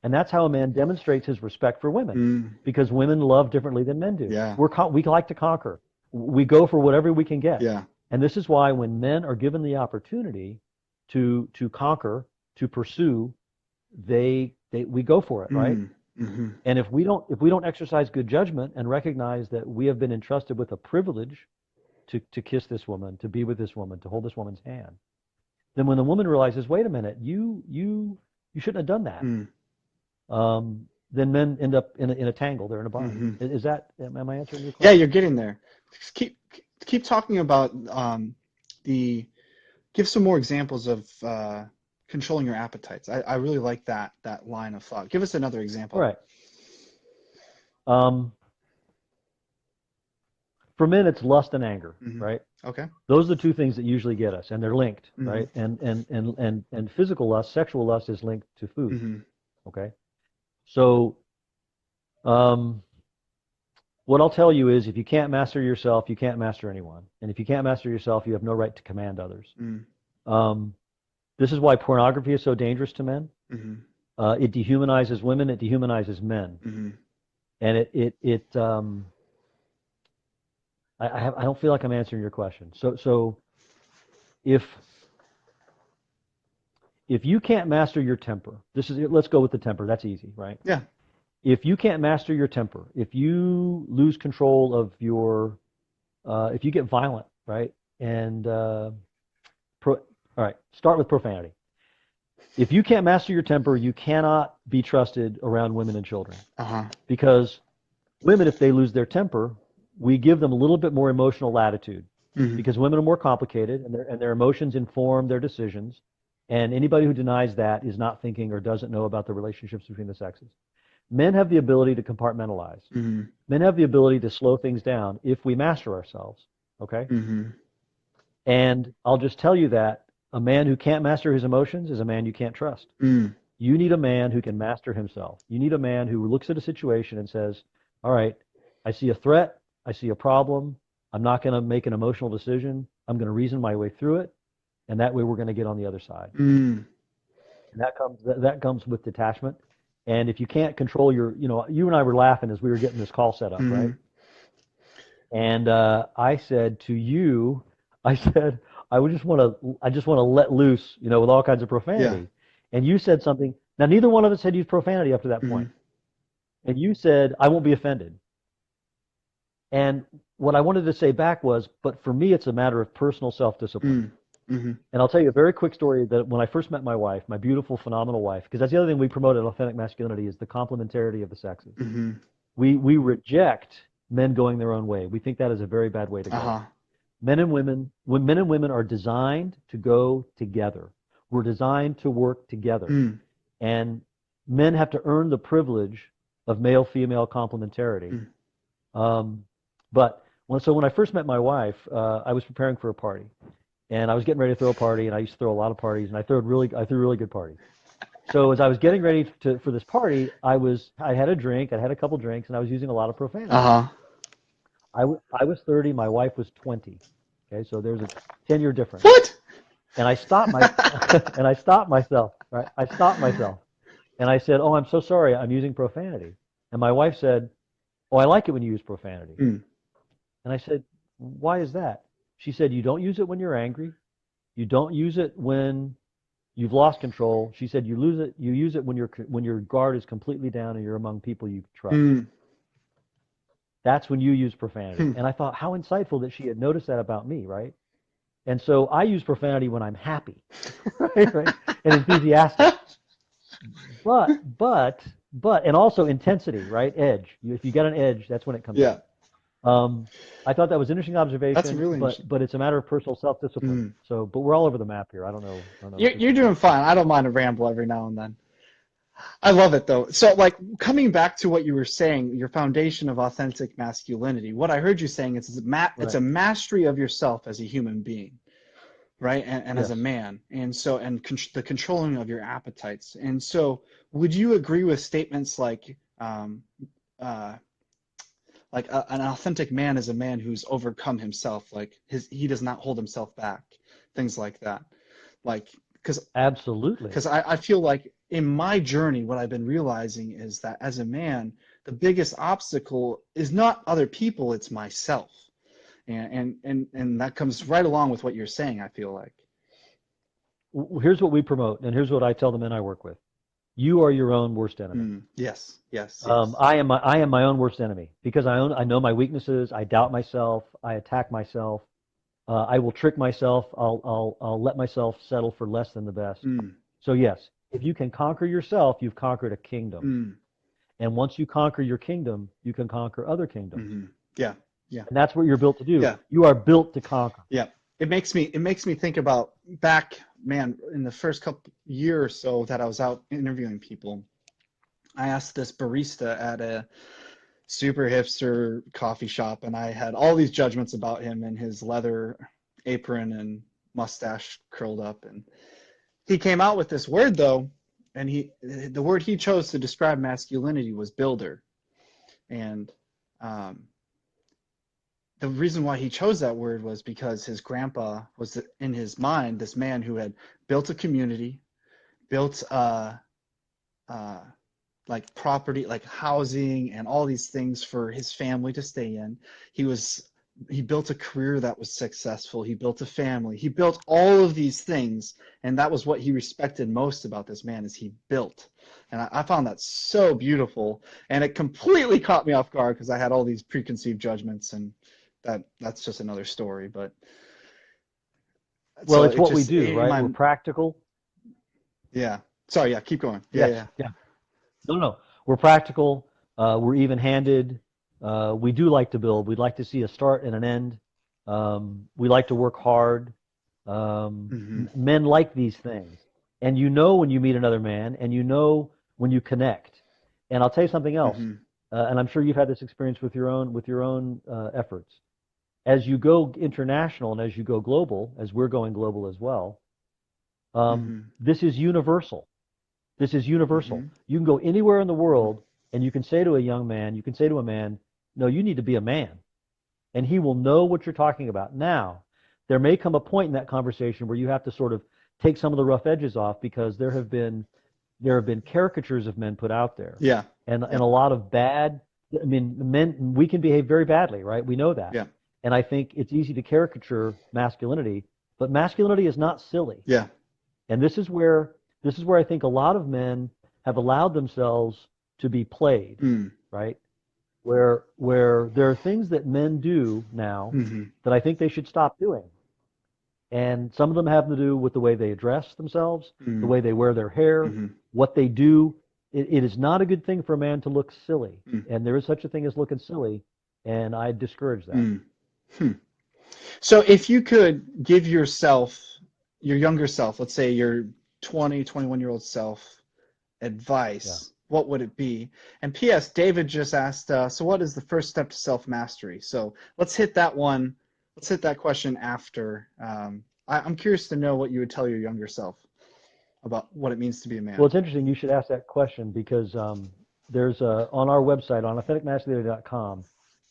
Speaker 2: And that's how a man demonstrates his respect for women,
Speaker 1: mm,
Speaker 2: because women love differently than men do.
Speaker 1: yeah,
Speaker 2: We like to conquer. We go for whatever we can get.
Speaker 1: yeah,
Speaker 2: And this is why when men are given the opportunity to conquer, to pursue, we go for it, right?
Speaker 1: mm, mm-hmm,
Speaker 2: And if we don't exercise good judgment and recognize that we have been entrusted with a privilege to kiss this woman, to be with this woman, to hold this woman's hand. Then when the woman realizes, wait a minute, you shouldn't have done that. Then men end up in a tangle. They're in a bind. Is that, am I answering your question?
Speaker 1: Yeah, you're getting there. Just keep talking about give some more examples of controlling your appetites. I really like that line of thought. Give us another example.
Speaker 2: All right. For men, it's lust and anger, right?
Speaker 1: Okay.
Speaker 2: Those are the two things that usually get us, and they're linked, right? And physical lust, sexual lust, is linked to food. Okay. So, what I'll tell you is, if you can't master yourself, you can't master anyone, and if you can't master yourself, you have no right to command others. This is why pornography is so dangerous to men. It dehumanizes women. It dehumanizes men, and I don't feel like I'm answering your question. So if you can't master your temper, let's go with the temper. That's easy, right?
Speaker 1: Yeah.
Speaker 2: If you can't master your temper, if you lose control of if you get violent, right? And all right, start with profanity. If you can't master your temper, you cannot be trusted around women and children. Because women, if they lose their temper, we give them a little bit more emotional latitude, because women are more complicated, and their emotions inform their decisions. And anybody who denies that is not thinking or doesn't know about the relationships between the sexes. Men have the ability to compartmentalize. Men have the ability to slow things down if we master ourselves. Okay. And I'll just tell you that a man who can't master his emotions is a man you can't trust. You need a man who can master himself. You need a man who looks at a situation and says, all right, I see a threat. I see a problem. I'm not going to make an emotional decision. I'm going to reason my way through it, and that way we're going to get on the other side. And that comes with detachment. And if you can't control you and I were laughing as we were getting this call set up, right? And I said to you, I just want to let loose, with all kinds of profanity. And you said something. Now, neither one of us had used profanity up to that point. And you said, I won't be offended. And what I wanted to say back was, but for me, it's a matter of personal self-discipline. And I'll tell you a very quick story that when I first met my wife, my beautiful, phenomenal wife, because that's the other thing we promote at Authentic Masculinity is the complementarity of the sexes. We reject men going their own way. We think that is a very bad way to go. Men and women are designed to go together. We're designed to work together. And men have to earn the privilege of male-female complementarity. But when I first met my wife, I was preparing for a party, and I was getting ready to throw a party, and I used to throw a lot of parties, and I threw really good parties. So as I was getting ready for this party, I had a couple drinks, and I was using a lot of profanity. I was 30, my wife was 20. Okay, so there's a 10-year difference.
Speaker 1: What?
Speaker 2: And I stopped myself. Right? I stopped myself, and I said, "Oh, I'm so sorry, I'm using profanity." And my wife said, "Oh, I like it when you use profanity." And I said, "Why is that?" She said, "You don't use it when you're angry. You don't use it when you've lost control." She said, "You use it when your guard is completely down and you're among people you trust. That's when you use profanity." And I thought, how insightful that she had noticed that about me, right? And so I use profanity when I'm happy, right? And enthusiastic. But and also intensity, right? Edge. If you got an edge, that's when it comes out. I thought that was an interesting observation.
Speaker 1: That's really interesting.
Speaker 2: But it's a matter of personal self-discipline. So, but we're all over the map here. I don't know.
Speaker 1: You're doing fine. I don't mind a ramble every now and then. I love it though. So, like, coming back to what you were saying, your foundation of authentic masculinity. What I heard you saying is it's a mastery of yourself as a human being, right? And as a man, and so the controlling of your appetites. And so, would you agree with statements like an authentic man is a man who's overcome himself, like he does not hold himself back, things like that,
Speaker 2: absolutely.
Speaker 1: Because I feel like in my journey, what I've been realizing is that as a man, the biggest obstacle is not other people, it's myself, and that comes right along with what you're saying. I feel like
Speaker 2: here's what we promote, and here's what I tell the men I work with. You are your own worst enemy.
Speaker 1: Yes.
Speaker 2: I am my own worst enemy because I know my weaknesses. I doubt myself. I attack myself. I will trick myself. I'll let myself settle for less than the best. So yes, if you can conquer yourself, you've conquered a kingdom. And once you conquer your kingdom, you can conquer other kingdoms.
Speaker 1: Yeah. Yeah.
Speaker 2: And that's what you're built to do.
Speaker 1: Yeah.
Speaker 2: You are built to conquer.
Speaker 1: Yeah. It makes me think about back, man, in the first couple year or so that I was out interviewing people. I asked this barista at a super hipster coffee shop, and I had all these judgments about him and his leather apron and mustache curled up. And he came out with this word though, and the word he chose to describe masculinity was builder. And the reason why he chose that word was because his grandpa was, in his mind, this man who had built a community, built like property, like housing and all these things for his family to stay in. He built a career that was successful. He built a family. He built all of these things. And that was what he respected most about this man, is he built. And I found that so beautiful. And it completely caught me off guard because I had all these preconceived judgments, and that's just another story. But
Speaker 2: well, so it's what we do, right? We're practical.
Speaker 1: Yeah. Sorry. Yeah. Keep going. Yeah.
Speaker 2: No. We're practical. We're even-handed. We do like to build. We'd like to see a start and an end. We like to work hard. Men like these things. And you know when you meet another man, and you know when you connect. And I'll tell you something else. And I'm sure you've had this experience with your own efforts. As you go international and as you go global, as we're going global as well, this is universal. This is universal. You can go anywhere in the world, and you can say to a young man, you can say to a man, no, you need to be a man. And he will know what you're talking about. Now, there may come a point in that conversation where you have to sort of take some of the rough edges off, because there have been caricatures of men put out there.
Speaker 1: Yeah.
Speaker 2: And a lot of bad, I mean, men, we can behave very badly, right? We know that.
Speaker 1: Yeah.
Speaker 2: And I think it's easy to caricature masculinity, but masculinity is not silly.
Speaker 1: Yeah.
Speaker 2: And this is where I think a lot of men have allowed themselves to be played, right? Where there are things that men do now that I think they should stop doing. And some of them have to do with the way they address themselves, the way they wear their hair, what they do. It is not a good thing for a man to look silly. And there is such a thing as looking silly, and I discourage that.
Speaker 1: So if you could give yourself, your younger self, let's say your 20, 21-year-old self, advice, what would it be? And P.S., David just asked, so what is the first step to self-mastery? So let's hit that one. Let's hit that question after. I'm curious to know what you would tell your younger self about what it means to be a man.
Speaker 2: Well, it's interesting you should ask that question, because there's on our website, on AuthenticMasculinity.com,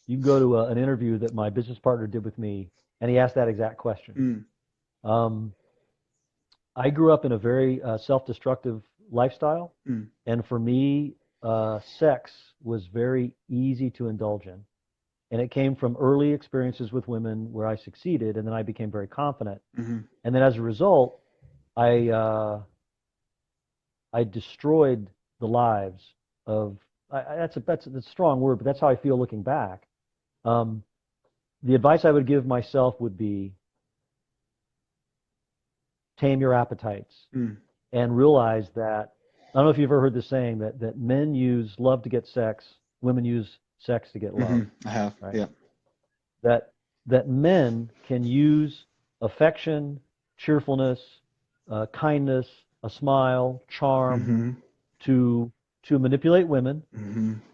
Speaker 2: you can go to an interview that my business partner did with me, and he asked that exact question. I grew up in a very self-destructive lifestyle, and for me, sex was very easy to indulge in. And it came from early experiences with women where I succeeded, and then I became very confident. And then as a result, I destroyed the lives of, that's a strong word, but that's how I feel looking back. The advice I would give myself would be, tame your appetites and realize that, I don't know if you've ever heard the saying that men use love to get sex, women use sex to get love.
Speaker 1: I have,
Speaker 2: right?
Speaker 1: Yeah.
Speaker 2: That men can use affection, cheerfulness, kindness, a smile, charm to manipulate women,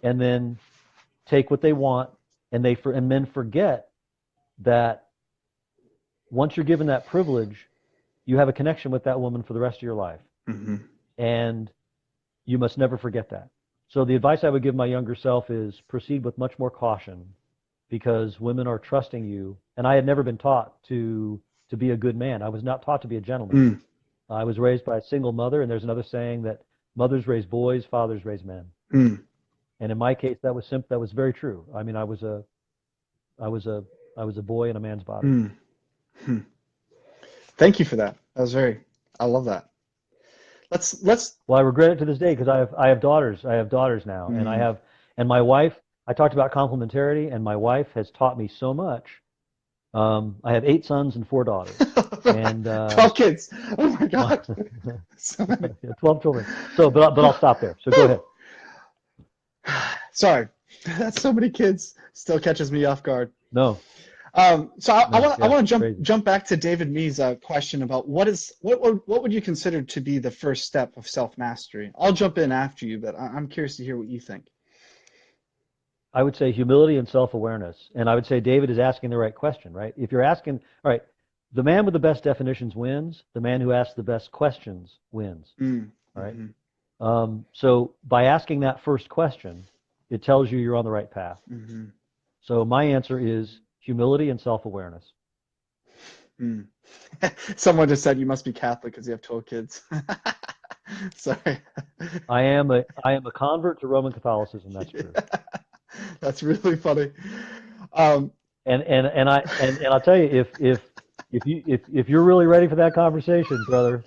Speaker 2: and then take what they want, and men forget that once you're given that privilege, you have a connection with that woman for the rest of your life. And you must never forget that. So the advice I would give my younger self is proceed with much more caution, because women are trusting you. And I had never been taught to be a good man. I was not taught to be a gentleman. I was raised by a single mother, and there's another saying that mothers raise boys, fathers raise men. And in my case, that was very true. I mean, I was a boy in a man's body.
Speaker 1: Thank you for that. I love that. Let's.
Speaker 2: Well, I regret it to this day, because I have daughters. I have daughters now, and my wife. I talked about complementarity, and my wife has taught me so much I have 8 sons and 4 daughters, and
Speaker 1: 12 kids. Oh my
Speaker 2: my,
Speaker 1: God. So many.
Speaker 2: 12 children. So, but I'll stop there. So go ahead.
Speaker 1: Sorry. That's so many kids. Still catches me off guard.
Speaker 2: No,
Speaker 1: So I
Speaker 2: no,
Speaker 1: want
Speaker 2: yeah,
Speaker 1: to
Speaker 2: crazy.
Speaker 1: jump back to David Mee's question about what would you consider to be the first step of self-mastery? I'll jump in after you, but I'm curious to hear what you think.
Speaker 2: I would say humility and self-awareness. And I would say David is asking the right question, right? If you're asking, all right, the man with the best definitions wins. The man who asks the best questions wins, right? So by asking that first question, it tells you you're on the right path. So my answer is humility and self-awareness.
Speaker 1: Someone just said you must be Catholic because you have 12 kids. Sorry.
Speaker 2: I am a convert to Roman Catholicism. That's true.
Speaker 1: That's really funny.
Speaker 2: And I'll tell you, if you're really ready for that conversation, brother,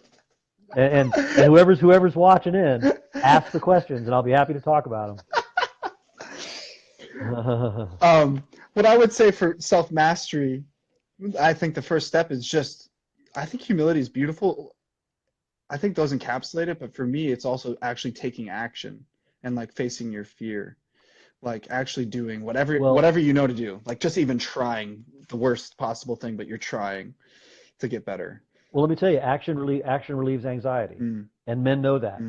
Speaker 2: and whoever's watching in, ask the questions, and I'll be happy to talk about them.
Speaker 1: What I would say for self-mastery, I think the first step is just, I think humility is beautiful. I think those encapsulate it, but for me, it's also actually taking action and like facing your fear, like actually doing whatever you know to do, like just even trying the worst possible thing, but you're trying to get better.
Speaker 2: Well, let me tell you, action relieves anxiety, and men know that.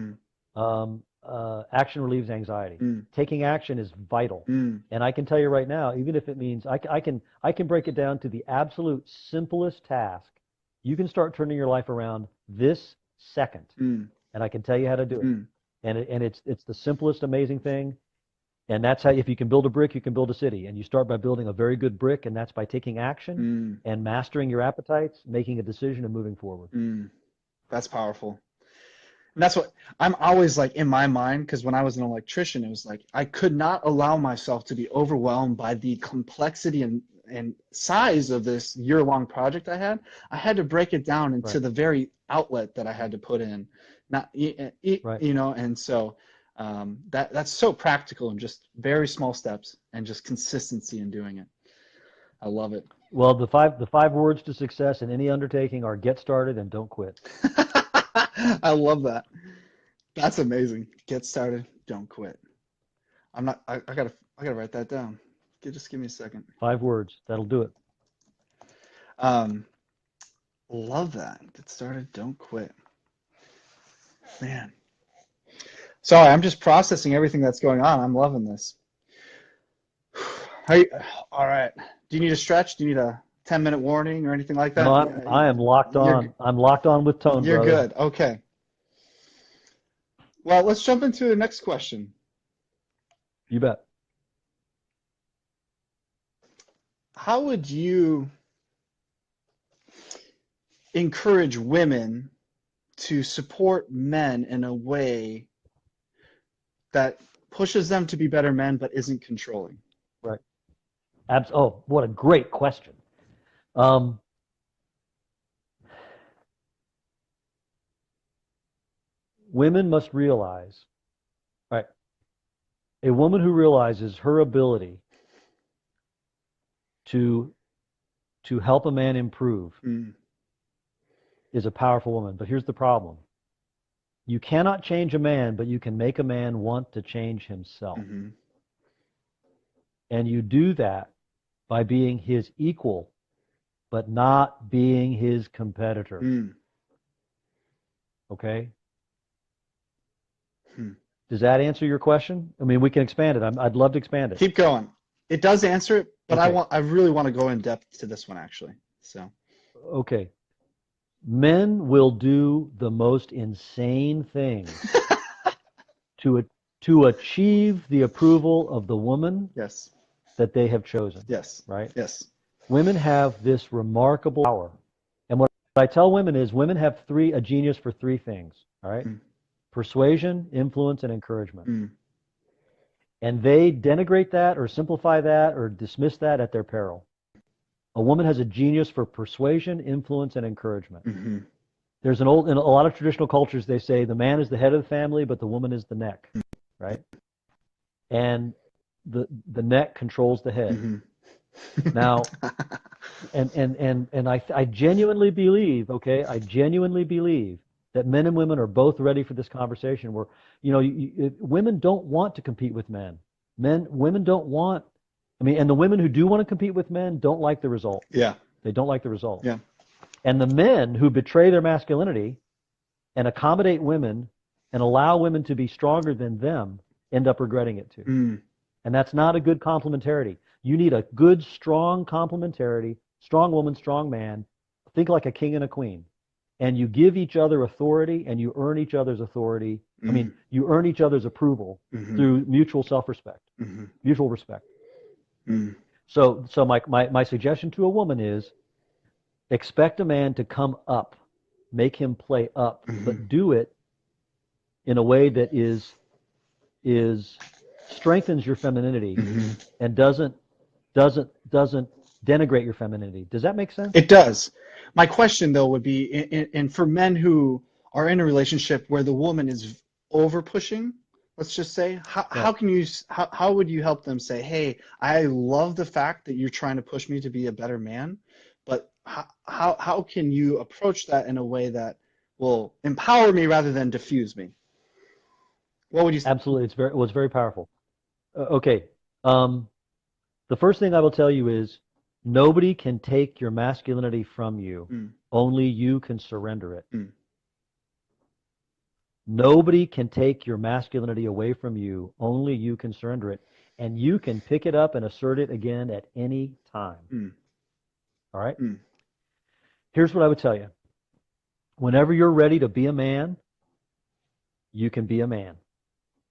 Speaker 2: Action relieves anxiety. Taking action is vital, and I can tell you right now, even if it means I can break it down to the absolute simplest task. You can start turning your life around this second, and I can tell you how to do it. And it's the simplest, amazing thing. And that's how, if you can build a brick, you can build a city. And you start by building a very good brick, and that's by taking action and mastering your appetites, making a decision, and moving forward.
Speaker 1: That's powerful. And that's what I'm always like in my mind, because when I was an electrician, it was like I could not allow myself to be overwhelmed by the complexity and size of this year-long project I had. I had to break it down into the very outlet that I had to put in, not you know, and so that's so practical and just very small steps and just consistency in doing it. I love it.
Speaker 2: Well, the five words to success in any undertaking are get started and don't quit.
Speaker 1: I love that. That's amazing. Get started, don't quit. I gotta write that down. Just give me a second.
Speaker 2: 5 words. That'll do it.
Speaker 1: Love that. Get started, don't quit. Man. Sorry, I'm just processing everything that's going on. I'm loving this. All right. Do you need a stretch? Do you need a 10-minute warning or anything like that?
Speaker 2: No, I am locked on. I'm locked on with tone,
Speaker 1: You're
Speaker 2: brother.
Speaker 1: good. Okay. Well, let's jump into the next question.
Speaker 2: You bet.
Speaker 1: How would you encourage women to support men in a way that pushes them to be better men but isn't controlling?
Speaker 2: Right. Oh, what a great question. Women must realize, right? A woman who realizes her ability to help a man improve is a powerful woman. But here's the problem. You cannot change a man, but you can make a man want to change himself. And you do that by being his equal, but not being his competitor. Okay? Does that answer your question? I mean, we can expand it. I'd love to expand it.
Speaker 1: Keep going. It does answer it, but
Speaker 2: Okay.
Speaker 1: I really want to go in depth to this one, actually. So.
Speaker 2: Okay. Men will do the most insane things to achieve the approval of the woman that they have chosen.
Speaker 1: Right? Yes.
Speaker 2: Women have this remarkable power. And what I tell women is women have a genius for 3 things. All right? Persuasion, influence, and encouragement. And they denigrate that or simplify that or dismiss that at their peril. A woman has a genius for persuasion, influence, and encouragement. There's in a lot of traditional cultures, they say the man is the head of the family, but the woman is the neck, right? And the neck controls the head. Now, and I genuinely believe, okay, I genuinely believe that men and women are both ready for this conversation where, women don't want to compete with men. Women don't want, and the women who do want to compete with men don't like the result.
Speaker 1: Yeah.
Speaker 2: They don't like the result.
Speaker 1: Yeah.
Speaker 2: And the men who betray their masculinity and accommodate women and allow women to be stronger than them end up regretting it too.
Speaker 1: Mm.
Speaker 2: And that's not a good complementarity. You need a good, strong complementarity, strong woman, strong man. Think like a king and a queen. And you give each other authority and you earn each other's authority. You earn each other's approval through mutual self-respect, mutual respect. So my suggestion to a woman is expect a man to come up, make him play up, but do it in a way that is strengthens your femininity and doesn't denigrate your femininity. Does that make sense?
Speaker 1: It does. My question though would be, and for men who are in a relationship where the woman is over pushing, let's just say, how would you help them say, hey, I love the fact that you're trying to push me to be a better man, but how can you approach that in a way that will empower me rather than diffuse me? What would you say?
Speaker 2: Absolutely. It was very powerful. Okay. The first thing I will tell you is nobody can take your masculinity from you. Only you can surrender it. Nobody can take your masculinity away from you. Only you can surrender it. And you can pick it up and assert it again at any time. All right? Here's what I would tell you. Whenever you're ready to be a man, you can be a man.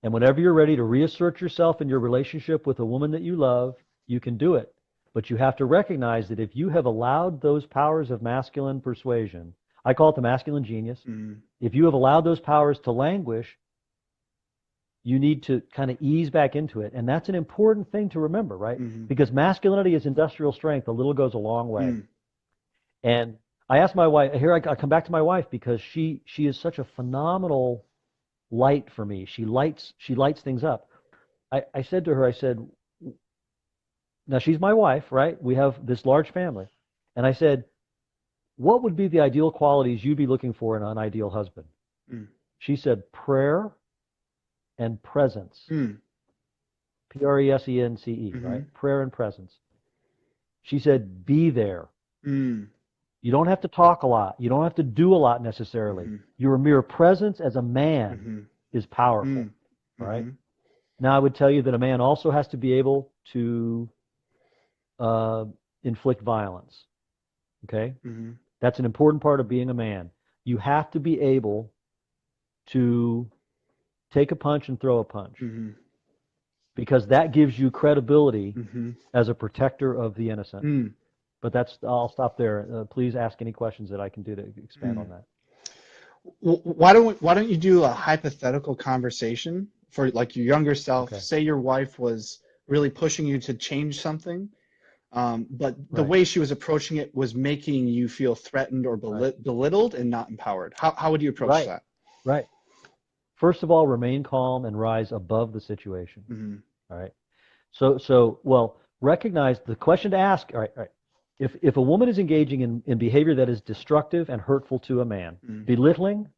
Speaker 2: And whenever you're ready to reassert yourself in your relationship with a woman that you love, you can do it. But you have to recognize that if you have allowed those powers of masculine persuasion, I call it the masculine genius, if you have allowed those powers to languish, you need to kind of ease back into it. And that's an important thing to remember, right? Because masculinity is industrial strength. A little goes a long way. And I asked my wife, here I come back to my wife because she is such a phenomenal light for me. She lights things up. I said to her, now she's my wife, right? We have this large family. And I said, what would be the ideal qualities you'd be looking for in an ideal husband? She said, prayer and presence. Presence, right? Prayer and presence. She said, be there. You don't have to talk a lot. You don't have to do a lot necessarily. Your mere presence as a man is powerful, right? Now, I would tell you that a man also has to be able to inflict violence, okay? That's an important part of being a man. You have to be able to take a punch and throw a punch because that gives you credibility as a protector of the innocent. But I'll stop there. Please ask any questions that I can do to expand on that.
Speaker 1: Why don't you do a hypothetical conversation for like your younger self? Okay. Say your wife was really pushing you to change something, but the way she was approaching it was making you feel threatened or belittled and not empowered. How would you approach that? Right.
Speaker 2: First of all, remain calm and rise above the situation. All right. So recognize the question to ask. All right. If a woman is engaging in behavior that is destructive and hurtful to a man, belittling,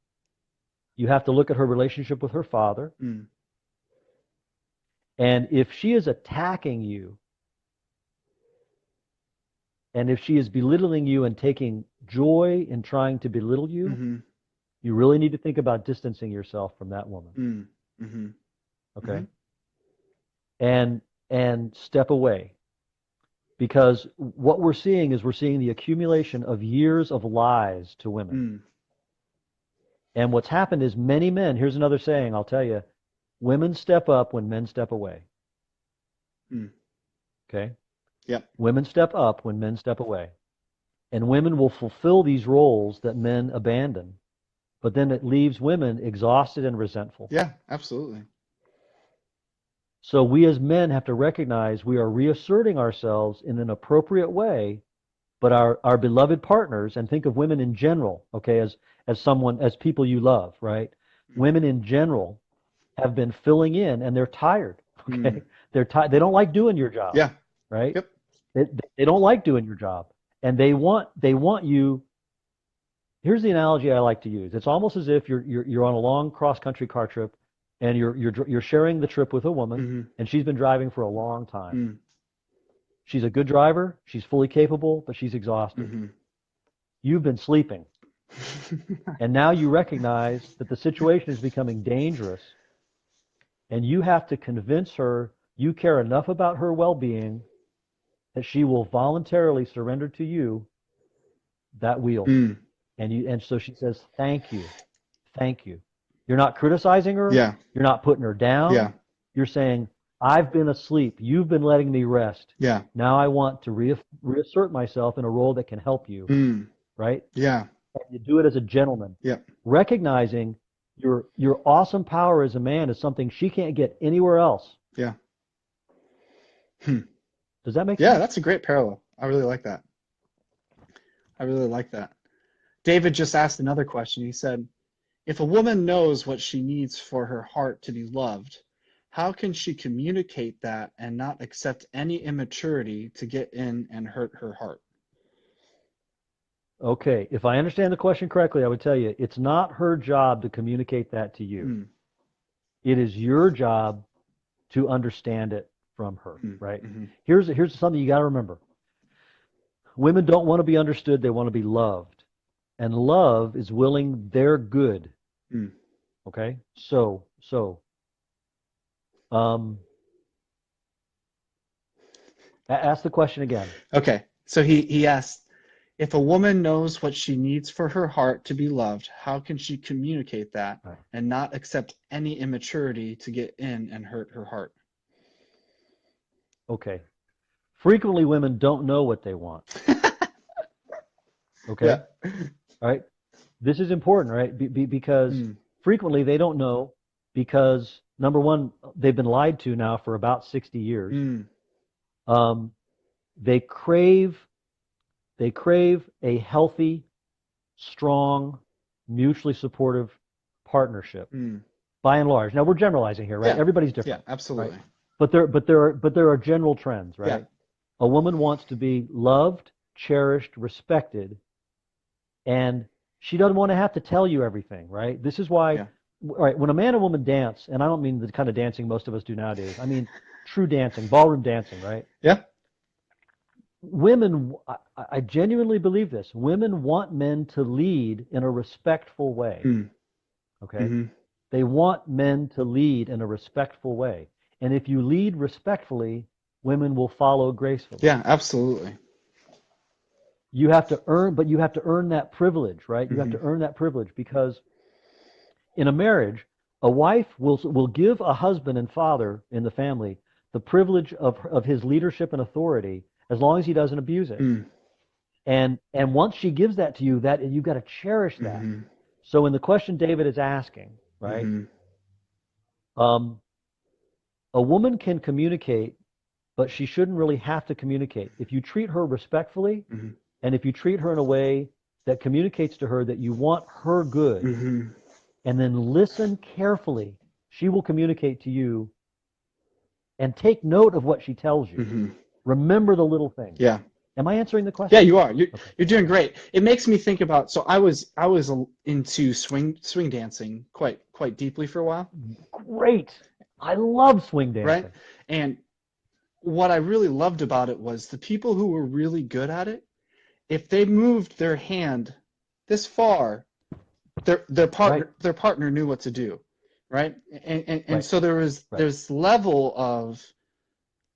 Speaker 2: you have to look at her relationship with her father. And if she is attacking you, and if she is belittling you and taking joy in trying to belittle you, you really need to think about distancing yourself from that woman. Okay? And step away. Because what we're seeing is the accumulation of years of lies to women. And what's happened is many men, here's another saying, I'll tell you, women step up when men step away. Okay?
Speaker 1: Yep.
Speaker 2: Women step up when men step away. And women will fulfill these roles that men abandon. But then it leaves women exhausted and resentful.
Speaker 1: Yeah, absolutely.
Speaker 2: So we as men have to recognize we are reasserting ourselves in an appropriate way, but our beloved partners, and think of women in general, okay, as people you love, right? Women in general have been filling in and they're tired, okay? They're tired. They don't like doing your job.
Speaker 1: Yeah.
Speaker 2: Right?
Speaker 1: Yep.
Speaker 2: They, they don't like doing your job, and they want you. Here's the analogy I like to use. It's almost as if you're on a long cross country car trip, and you're sharing the trip with a woman,
Speaker 1: Mm-hmm.
Speaker 2: and she's been driving for a long time.
Speaker 1: Mm-hmm.
Speaker 2: She's a good driver. She's fully capable, but she's exhausted.
Speaker 1: Mm-hmm.
Speaker 2: You've been sleeping, and now you recognize that the situation is becoming dangerous, and you have to convince her you care enough about her well-being that she will voluntarily surrender to you that wheel.
Speaker 1: Mm.
Speaker 2: And so she says, thank you. Thank you. You're not criticizing her.
Speaker 1: Yeah.
Speaker 2: You're not putting her down.
Speaker 1: Yeah.
Speaker 2: You're saying, I've been asleep. You've been letting me rest.
Speaker 1: Yeah.
Speaker 2: Now I want to reassert myself in a role that can help you.
Speaker 1: Mm.
Speaker 2: Right?
Speaker 1: Yeah.
Speaker 2: And you do it as a gentleman.
Speaker 1: Yeah.
Speaker 2: Recognizing your awesome power as a man is something she can't get anywhere else.
Speaker 1: Yeah.
Speaker 2: Does that make
Speaker 1: Yeah,
Speaker 2: sense?
Speaker 1: that's a great parallel. I really like that. I really like that. David just asked another question. He said, if a woman knows what she needs for her heart to be loved, how can she communicate that and not accept any immaturity to get in and hurt her heart?
Speaker 2: Okay, if I understand the question correctly, I would tell you it's not her job to communicate that to you.
Speaker 1: Mm.
Speaker 2: It is your job to understand it from her, right?
Speaker 1: Mm-hmm.
Speaker 2: Here's something you got to remember. Women don't want to be understood, they want to be loved. And love is willing their good.
Speaker 1: Mm.
Speaker 2: Okay? So ask the question again.
Speaker 1: Okay, so he asked, if a woman knows what she needs for her heart to be loved, how can she communicate that and not accept any immaturity to get in and hurt her heart?
Speaker 2: Okay. Frequently, women don't know what they want. Okay?
Speaker 1: Yeah.
Speaker 2: All right? This is important, right? Because frequently they don't know because, number one, they've been lied to now for about 60 years. They crave a healthy, strong, mutually supportive partnership, by and large. Now we're generalizing here, right?
Speaker 1: Yeah.
Speaker 2: Everybody's different.
Speaker 1: Yeah, absolutely.
Speaker 2: Right? But there are general trends, right?
Speaker 1: Yeah.
Speaker 2: A woman wants to be loved, cherished, respected, and she doesn't want to have to tell you everything, right? This is why, all right, when a man and woman dance, and I don't mean the kind of dancing most of us do nowadays. I mean true dancing, ballroom dancing, right?
Speaker 1: Yeah.
Speaker 2: Women, I genuinely believe this. Women want men to lead in a respectful way. Okay?
Speaker 1: Mm-hmm.
Speaker 2: They want men to lead in a respectful way. And if you lead respectfully, women will follow gracefully.
Speaker 1: Yeah, absolutely.
Speaker 2: You have to earn that privilege, right? You have to earn that privilege because in a marriage, a wife will give a husband and father in the family the privilege of his leadership and authority as long as he doesn't abuse it. And once she gives that to you, that you've got to cherish that. So in the question David is asking, right? A woman can communicate, but she shouldn't really have to communicate. If you treat her respectfully, and if you treat her in a way that communicates to her that you want her good, and then listen carefully, she will communicate to you and take note of what she tells you. Remember the little things.
Speaker 1: Yeah.
Speaker 2: Am I answering the question?
Speaker 1: Yeah, you are. You're doing great. It makes me think about. So I was into swing dancing quite deeply for a while.
Speaker 2: Great. I love swing dancing.
Speaker 1: Right. And what I really loved about it was the people who were really good at it. If they moved their hand this far, their partner knew what to do, right? And so there was there's level of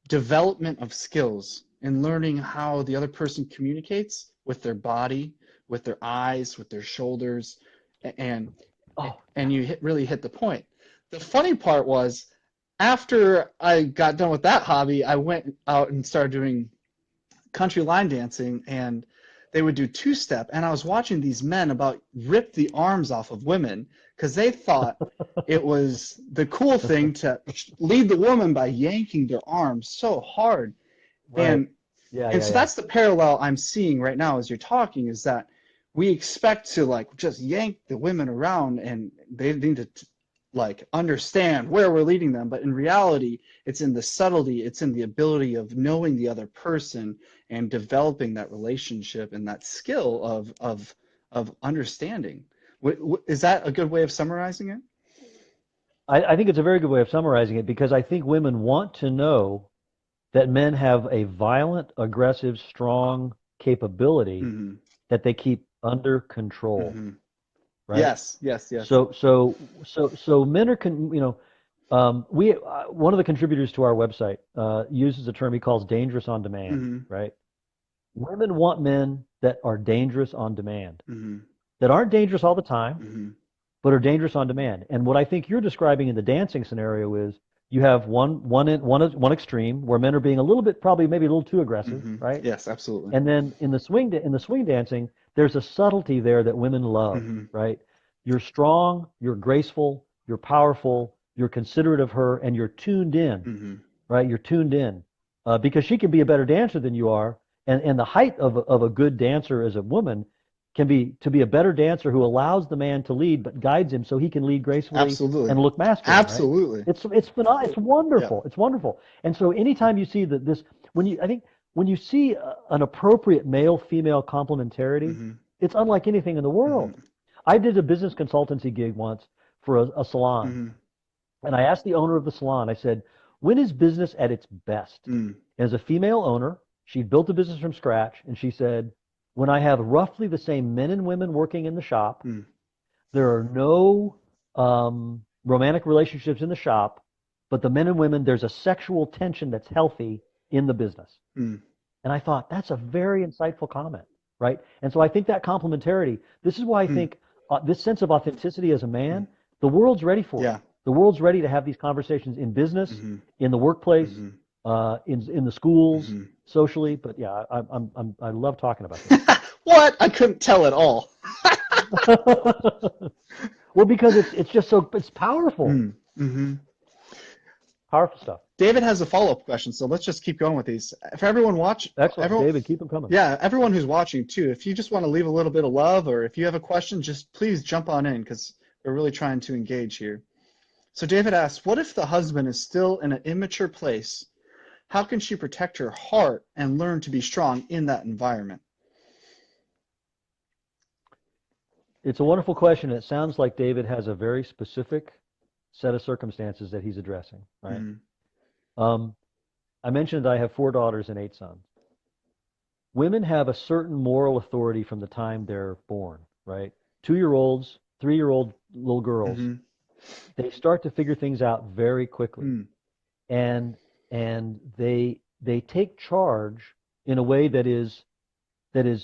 Speaker 1: development of skills in learning how the other person communicates with their body, with their eyes, with their shoulders, and you really hit the point. The funny part was after I got done with that hobby, I went out and started doing country line dancing, and they would do two-step, and I was watching these men about rip the arms off of women because they thought it was the cool thing to lead the woman by yanking their arms so hard. And so that's the parallel I'm seeing right now as you're talking, is that we expect to like just yank the women around, and they need to like understand where we're leading them, but in reality, it's in the subtlety, it's in the ability of knowing the other person and developing that relationship and that skill of understanding. Is that a good way of summarizing it?
Speaker 2: I think it's a very good way of summarizing it, because I think women want to know that men have a violent, aggressive, strong capability
Speaker 1: Mm-hmm.
Speaker 2: that they keep under control,
Speaker 1: Mm-hmm.
Speaker 2: right?
Speaker 1: Yes, yes, yes.
Speaker 2: So men are, we one of the contributors to our website uses a term he calls dangerous on demand,
Speaker 1: Mm-hmm.
Speaker 2: right? Women want men that are dangerous on demand,
Speaker 1: Mm-hmm.
Speaker 2: that aren't dangerous all the time,
Speaker 1: Mm-hmm.
Speaker 2: but are dangerous on demand. And what I think you're describing in the dancing scenario is you have one extreme where men are being a little bit, probably maybe a little too aggressive,
Speaker 1: Mm-hmm.
Speaker 2: right?
Speaker 1: Yes, absolutely.
Speaker 2: And then in the swing dancing, there's a subtlety there that women love,
Speaker 1: Mm-hmm.
Speaker 2: right? You're strong, you're graceful, you're powerful, you're considerate of her, and you're tuned in,
Speaker 1: Mm-hmm.
Speaker 2: right? You're tuned in because she can be a better dancer than you are. And the height of a good dancer as a woman can be to be a better dancer who allows the man to lead, but guides him so he can lead gracefully
Speaker 1: Absolutely.
Speaker 2: and look masculine, right?
Speaker 1: Absolutely.
Speaker 2: It's
Speaker 1: Yeah.
Speaker 2: wonderful. It's wonderful. And so anytime you see that this, I think when you see an appropriate male-female complementarity,
Speaker 1: Mm-hmm.
Speaker 2: it's unlike anything in the world.
Speaker 1: Mm-hmm.
Speaker 2: I did a business consultancy gig once for a salon,
Speaker 1: Mm-hmm.
Speaker 2: and I asked the owner of the salon, I said, when is business at its best?
Speaker 1: Mm.
Speaker 2: As a female owner, she built a business from scratch, and she said, when I have roughly the same men and women working in the shop,
Speaker 1: Mm.
Speaker 2: there are no romantic relationships in the shop, but the men and women, there's a sexual tension that's healthy in the business.
Speaker 1: Mm.
Speaker 2: And I thought, that's a very insightful comment, right? And so I think that complementarity, this is why I think this sense of authenticity as a man, the world's ready for
Speaker 1: Yeah.
Speaker 2: it. The world's ready to have these conversations in business,
Speaker 1: Mm-hmm.
Speaker 2: in the workplace,
Speaker 1: Mm-hmm.
Speaker 2: in the schools,
Speaker 1: Mm-hmm.
Speaker 2: socially. But yeah, I love talking about this.
Speaker 1: What? I couldn't tell at all.
Speaker 2: Well, because it's just it's powerful.
Speaker 1: Mm-hmm.
Speaker 2: Powerful stuff.
Speaker 1: David has a follow-up question, so let's just keep going with these. For everyone
Speaker 2: Excellent, David, keep them coming.
Speaker 1: Yeah, everyone who's watching too, if you just want to leave a little bit of love, or if you have a question, just please jump on in, because we're really trying to engage here. So David asks, what if the husband is still in an immature place? How can she protect her heart and learn to be strong in that environment?
Speaker 2: It's a wonderful question. It sounds like David has a very specific set of circumstances that he's addressing, right?
Speaker 1: Mm-hmm.
Speaker 2: I mentioned I have 4 daughters and 8 sons. Women have a certain moral authority from the time they're born, right? 2-year-olds, 3-year-old little girls,
Speaker 1: Mm-hmm.
Speaker 2: they start to figure things out very quickly.
Speaker 1: Mm.
Speaker 2: And they take charge in a way that is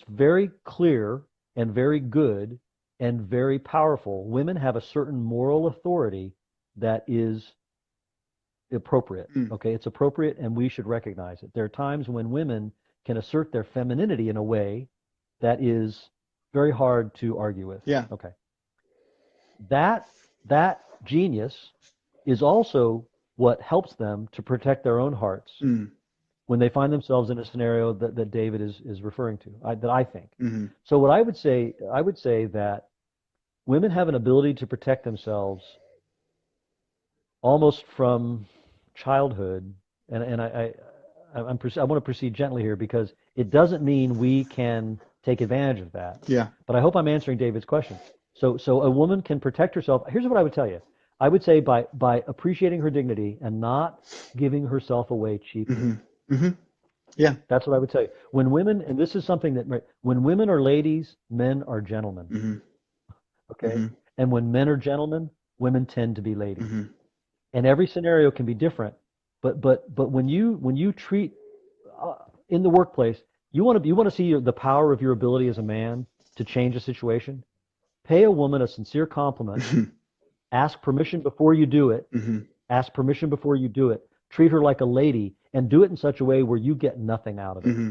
Speaker 2: very clear and very good and very powerful. Women have a certain moral authority that is appropriate. Okay, it's appropriate, and we should recognize it. There are times when women can assert their femininity in a way that is very hard to argue with.
Speaker 1: Yeah.
Speaker 2: Okay. That genius is also what helps them to protect their own hearts when they find themselves in a scenario that David is referring to, that I think.
Speaker 1: Mm-hmm.
Speaker 2: So what I would say that women have an ability to protect themselves almost from childhood, and I want to proceed gently here, because it doesn't mean we can take advantage of that.
Speaker 1: Yeah.
Speaker 2: But I hope I'm answering David's question. So a woman can protect herself. Here's what I would tell you. I would say by appreciating her dignity and not giving herself away cheaply.
Speaker 1: Mm-hmm. Mm-hmm. Yeah.
Speaker 2: That's what I would tell you. When women, and this is something that, when women are ladies, men are gentlemen.
Speaker 1: Mm-hmm.
Speaker 2: Okay?
Speaker 1: Mm-hmm.
Speaker 2: And when men are gentlemen, women tend to be ladies.
Speaker 1: Mm-hmm.
Speaker 2: And every scenario can be different. But when you treat in the workplace, you want to see the power of your ability as a man to change a situation. Pay a woman a sincere compliment. Ask permission before you do it.
Speaker 1: Mm-hmm.
Speaker 2: Ask permission before you do it. Treat her like a lady, and do it in such a way where you get nothing out of it.
Speaker 1: Mm-hmm.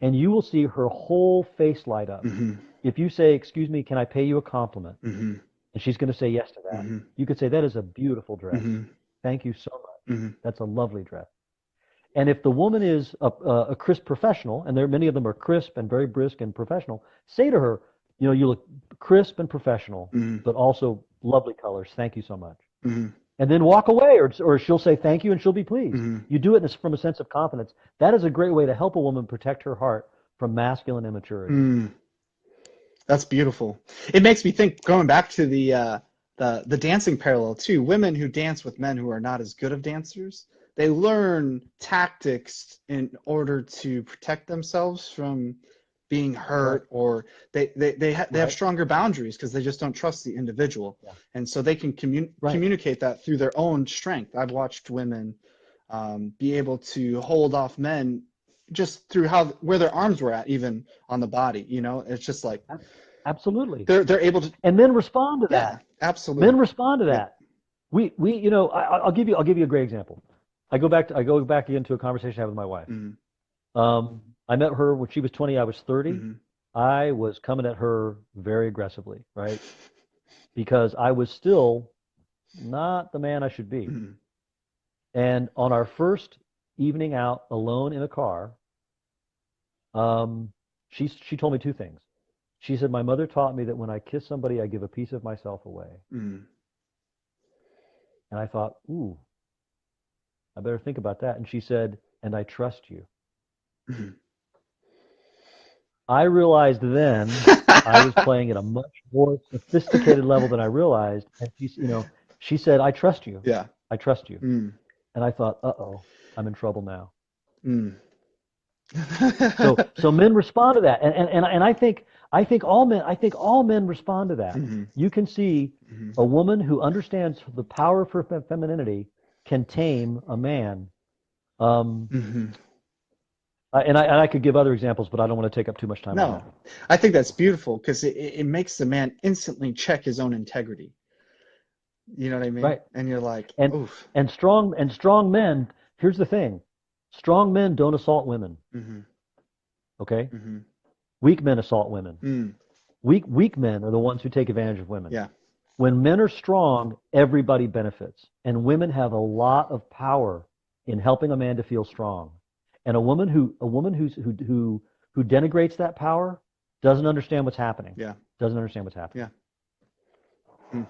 Speaker 2: And you will see her whole face light up.
Speaker 1: Mm-hmm.
Speaker 2: If you say, "Excuse me, can I pay you a compliment?"
Speaker 1: Mm-hmm.
Speaker 2: and she's going to say yes to that,
Speaker 1: Mm-hmm.
Speaker 2: you could say, "That is a beautiful dress.
Speaker 1: Mm-hmm.
Speaker 2: Thank you so much.
Speaker 1: Mm-hmm.
Speaker 2: That's a lovely dress." And if the woman is a crisp professional, and many of them are crisp and very brisk and professional, say to her, "You look crisp and professional,
Speaker 1: Mm-hmm.
Speaker 2: but also lovely colors. Thank you so much."
Speaker 1: Mm-hmm.
Speaker 2: and then walk away, or she'll say thank you and she'll be pleased.
Speaker 1: Mm-hmm.
Speaker 2: You do it from a sense of confidence. That is a great way to help a woman protect her heart from masculine immaturity.
Speaker 1: Mm. That's beautiful. It makes me think, going back to the dancing parallel too, women who dance with men who are not as good of dancers, they learn tactics in order to protect themselves from being hurt, or they have stronger boundaries because they just don't trust the individual.
Speaker 2: Yeah.
Speaker 1: And so they can communicate that through their own strength. I've watched women be able to hold off men just through where their arms were at, even on the body. It's just like
Speaker 2: Absolutely.
Speaker 1: they're able to,
Speaker 2: and men respond to
Speaker 1: yeah,
Speaker 2: that.
Speaker 1: absolutely.
Speaker 2: Men respond to that. We I'll give you a great example. I go back into a conversation I had with my wife.
Speaker 1: Mm-hmm.
Speaker 2: I met her when she was 20, I was 30.
Speaker 1: Mm-hmm.
Speaker 2: I was coming at her very aggressively, right? Because I was still not the man I should be.
Speaker 1: Mm-hmm.
Speaker 2: And on our first evening out alone in a car, she told me two things. She said, my mother taught me that when I kiss somebody, I give a piece of myself away.
Speaker 1: Mm-hmm.
Speaker 2: And I thought, ooh, I better think about that. And she said, and I trust you.
Speaker 1: Mm-hmm.
Speaker 2: I realized then I was playing at a much more sophisticated level than I realized. And she said, I trust you.
Speaker 1: Yeah.
Speaker 2: I trust you.
Speaker 1: Mm.
Speaker 2: And I thought, uh-oh, I'm in trouble now.
Speaker 1: Mm.
Speaker 2: So men respond to that. And I think all men respond to that.
Speaker 1: Mm-hmm.
Speaker 2: You can see
Speaker 1: Mm-hmm.
Speaker 2: a woman who understands the power of her femininity can tame a man.
Speaker 1: Mm-hmm.
Speaker 2: And I could give other examples, but I don't want to take up too much time on that.
Speaker 1: I think that's beautiful because it makes the man instantly check his own integrity. You know what I mean?
Speaker 2: Right.
Speaker 1: And you're like, oof.
Speaker 2: And strong men, here's the thing. Strong men don't assault women.
Speaker 1: Mm-hmm.
Speaker 2: Okay?
Speaker 1: Mm-hmm.
Speaker 2: Weak men assault women.
Speaker 1: Mm.
Speaker 2: Weak men are the ones who take advantage of women.
Speaker 1: Yeah.
Speaker 2: When men are strong, everybody benefits. And women have a lot of power in helping a man to feel strong. And a woman who denigrates that power doesn't understand what's happening.
Speaker 1: Yeah.
Speaker 2: Doesn't understand what's happening.
Speaker 1: Yeah. Hmm.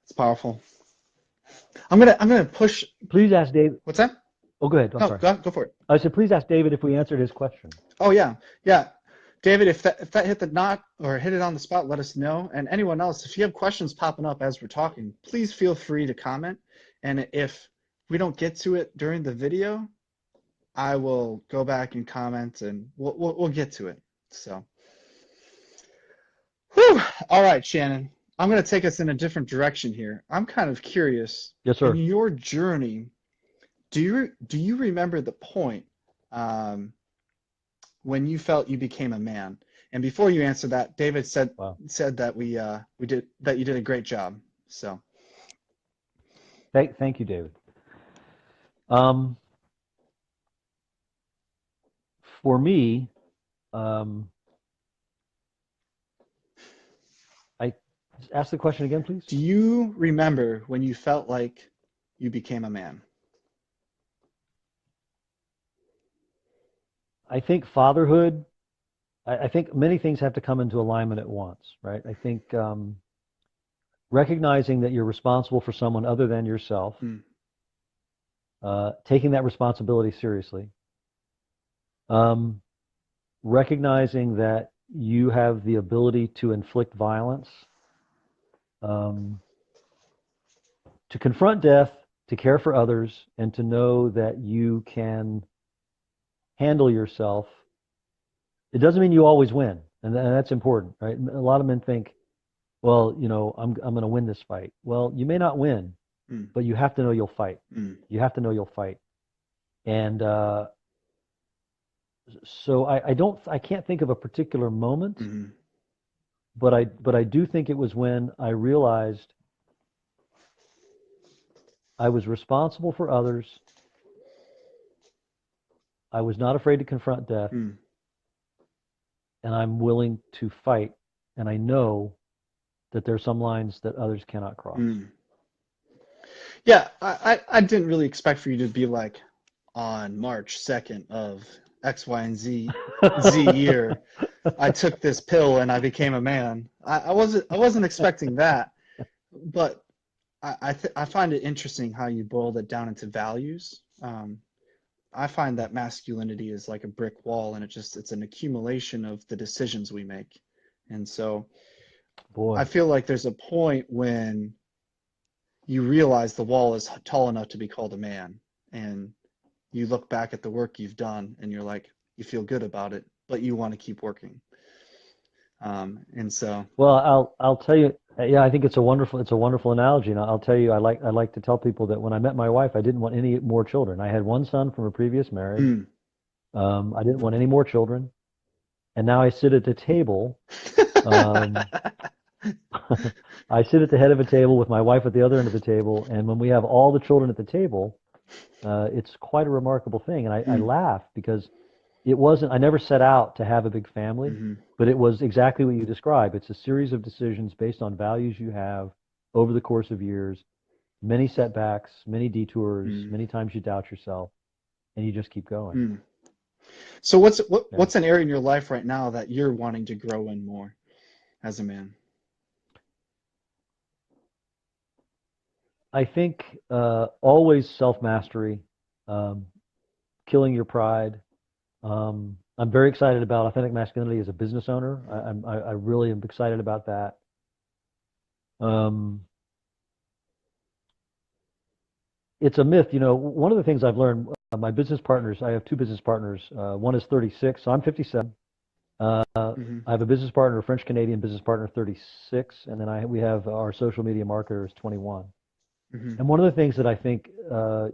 Speaker 1: It's powerful. I'm gonna push.
Speaker 2: Please ask David.
Speaker 1: What's that?
Speaker 2: Oh, go ahead. I'm sorry.
Speaker 1: Go for it.
Speaker 2: I said, please ask David if we answered his question.
Speaker 1: Oh yeah. David, if that hit the knot or hit it on the spot, let us know. And anyone else, if you have questions popping up as we're talking, please feel free to comment. And if we don't get to it during the video, I will go back and comment, and we'll get to it. So, whew. All right, Shannon, I'm going to take us in a different direction here. I'm kind of curious.
Speaker 2: Yes, sir.
Speaker 1: In your journey, do you remember the point when you felt you became a man? And before you answer that, David said that you did a great job. So,
Speaker 2: thank you, David. For me, I ask the question again, please.
Speaker 1: Do you remember when you felt like you became a man?
Speaker 2: I think fatherhood, I think many things have to come into alignment at once, right? I think recognizing that you're responsible for someone other than yourself, taking that responsibility seriously, recognizing that you have the ability to inflict violence, to confront death, to care for others, and to know that you can handle yourself. It doesn't mean you always win, and that's important, right? A lot of men think, well, I'm going to win this fight. Well, you may not win, but you have to know you'll fight. You have to know you'll fight. And so I can't think of a particular moment, but I do think it was when I realized I was responsible for others. I was not afraid to confront death, and I'm willing to fight. And I know that there's some lines that others cannot cross.
Speaker 1: Yeah, I didn't really expect for you to be like, on March 2nd of X, Y, and Z year, I took this pill and I became a man. I wasn't expecting that, but I find it interesting how you boiled it down into values. I find that masculinity is like a brick wall, and it's an accumulation of the decisions we make. And so I
Speaker 2: Boy,
Speaker 1: feel like there's a point when you realize the wall is tall enough to be called a man, and you look back at the work you've done, and you're like, you feel good about it, but you want to keep working. And so,
Speaker 2: well, I'll tell you, yeah, I think it's a wonderful analogy, and I'll tell you, I like to tell people that when I met my wife, I didn't want any more children. I had one son from a previous marriage.
Speaker 1: mm.
Speaker 2: I didn't want any more children, and now I sit at the table. Um, I sit at the head of a table with my wife at the other end of the table, and when we have all the children at the table, it's quite a remarkable thing. And I
Speaker 1: Mm.
Speaker 2: laugh because I never set out to have a big family,
Speaker 1: Hmm.
Speaker 2: but it was exactly what you described. It's a series of decisions based on values you have over the course of years, many setbacks, many detours,
Speaker 1: Mm.
Speaker 2: many times you doubt yourself, and you just keep going.
Speaker 1: Mm. So
Speaker 2: Yeah.
Speaker 1: what's an area in your life right now that you're wanting to grow in more as a man?
Speaker 2: I think always self-mastery, um, killing your pride. I'm very excited about Authentic Masculinity as a business owner. I really am excited about that. Um, it's a myth, one of the things I've learned, my business partners, I have two business partners. One is 36, so I'm 57.
Speaker 1: Hmm.
Speaker 2: I have a business partner, a French Canadian business partner, 36, and then we have our social media marketer is 21.
Speaker 1: Hmm.
Speaker 2: And one of the things that I think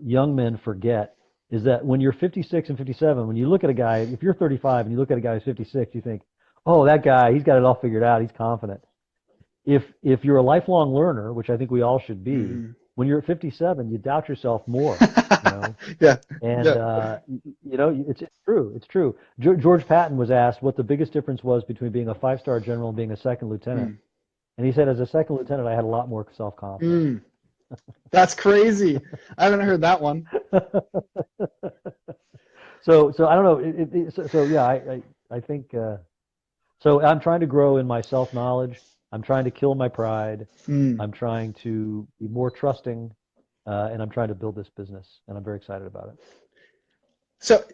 Speaker 2: young men forget is that when you're 56 and 57, when you look at a guy, if you're 35 and you look at a guy who's 56, you think, oh, that guy, he's got it all figured out, he's confident. If you're a lifelong learner, which I think we all should be,
Speaker 1: Hmm.
Speaker 2: when you're at 57, you doubt yourself more, you know.
Speaker 1: Yeah.
Speaker 2: And
Speaker 1: Yeah.
Speaker 2: it's true. It's true. George Patton was asked what the biggest difference was between being a five-star general and being a second lieutenant,
Speaker 1: Mm.
Speaker 2: and he said, as a second lieutenant, I had a lot more self-confidence.
Speaker 1: Mm. That's crazy. I haven't heard that one.
Speaker 2: So I don't know. So yeah, I think so. I'm trying to grow in my self-knowledge. I'm trying to kill my pride.
Speaker 1: Mm.
Speaker 2: I'm trying to be more trusting, and I'm trying to build this business, and I'm very excited about it.
Speaker 1: So,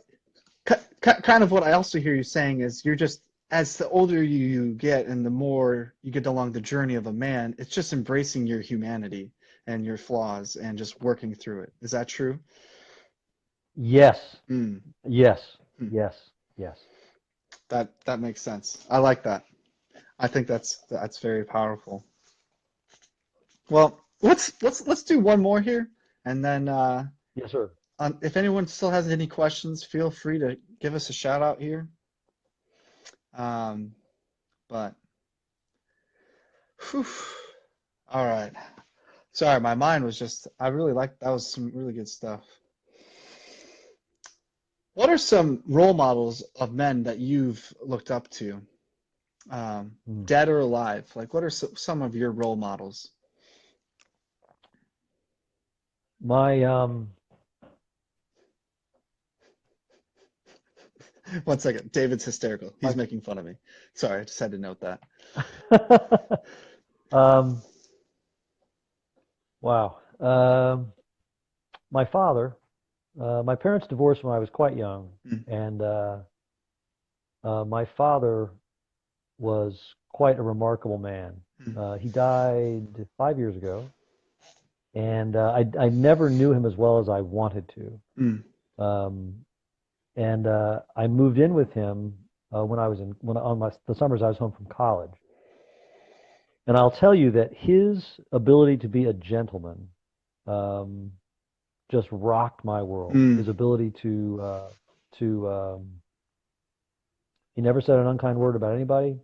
Speaker 1: kind of what I also hear you saying is you're just, as the older you get and the more you get along the journey of a man, it's just embracing your humanity and your flaws and just working through it. Is that true?
Speaker 2: Yes,
Speaker 1: Mm.
Speaker 2: yes,
Speaker 1: Mm.
Speaker 2: yes, yes.
Speaker 1: That makes sense. I like that. I think that's very powerful. Well, let's do one more here, and then
Speaker 2: Yes, sir.
Speaker 1: if anyone still has any questions, feel free to give us a shout out here. Um, but whew, all right. Sorry, my mind was just, I really liked, that was some really good stuff. What are some role models of men that you've looked up to,
Speaker 2: Mm.
Speaker 1: dead or alive? Like, what are some of your role models?
Speaker 2: My
Speaker 1: One second, David's hysterical. He's
Speaker 2: my
Speaker 1: making fun of me. Sorry, I just had to note that.
Speaker 2: um, wow. My father, my parents divorced when I was quite young,
Speaker 1: Mm,
Speaker 2: and my father was quite a remarkable man.
Speaker 1: mm,
Speaker 2: He died 5 years ago, and I never knew him as well as I wanted to.
Speaker 1: mm,
Speaker 2: Um, and I moved in with him when I was when on the summers I was home from college. And I'll tell you that his ability to be a gentleman um, just rocked my world.
Speaker 1: mm.
Speaker 2: His ability to he never said an unkind word about anybody,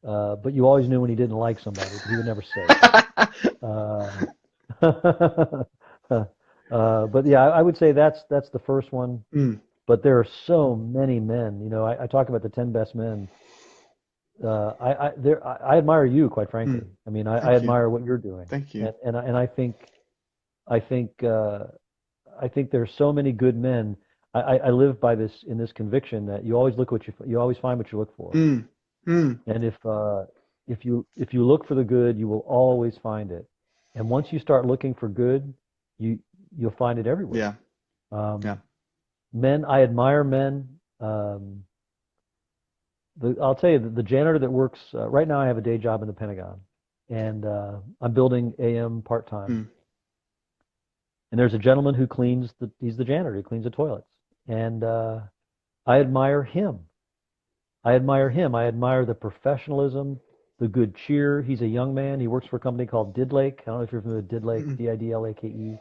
Speaker 2: but you always knew when he didn't like somebody, but he would never say it. Uh, but yeah, I would say that's the first one.
Speaker 1: Mm,
Speaker 2: But there are so many men. I talk about the 10 best men. I admire you, quite frankly.
Speaker 1: mm.
Speaker 2: I mean, I
Speaker 1: Thank you.
Speaker 2: admire what you're doing,
Speaker 1: Thank you.
Speaker 2: and I think there's so many good men. I live by this in this conviction that you always you always find what you look for,
Speaker 1: Mm, mm,
Speaker 2: and if you look for the good, you will always find it. And once you start looking for good, you'll find it everywhere.
Speaker 1: Yeah. Yeah.
Speaker 2: Men, I admire men. I'll tell you, the janitor that works right now, I have a day job in the Pentagon, and I'm building AM part-time.
Speaker 1: Mm.
Speaker 2: And there's a gentleman who he's the janitor, he cleans the toilets. And I admire him. I admire the professionalism, the good cheer. He's a young man. He works for a company called Didlake. I don't know if you're familiar with Didlake,
Speaker 1: Mm-mm.
Speaker 2: Didlake.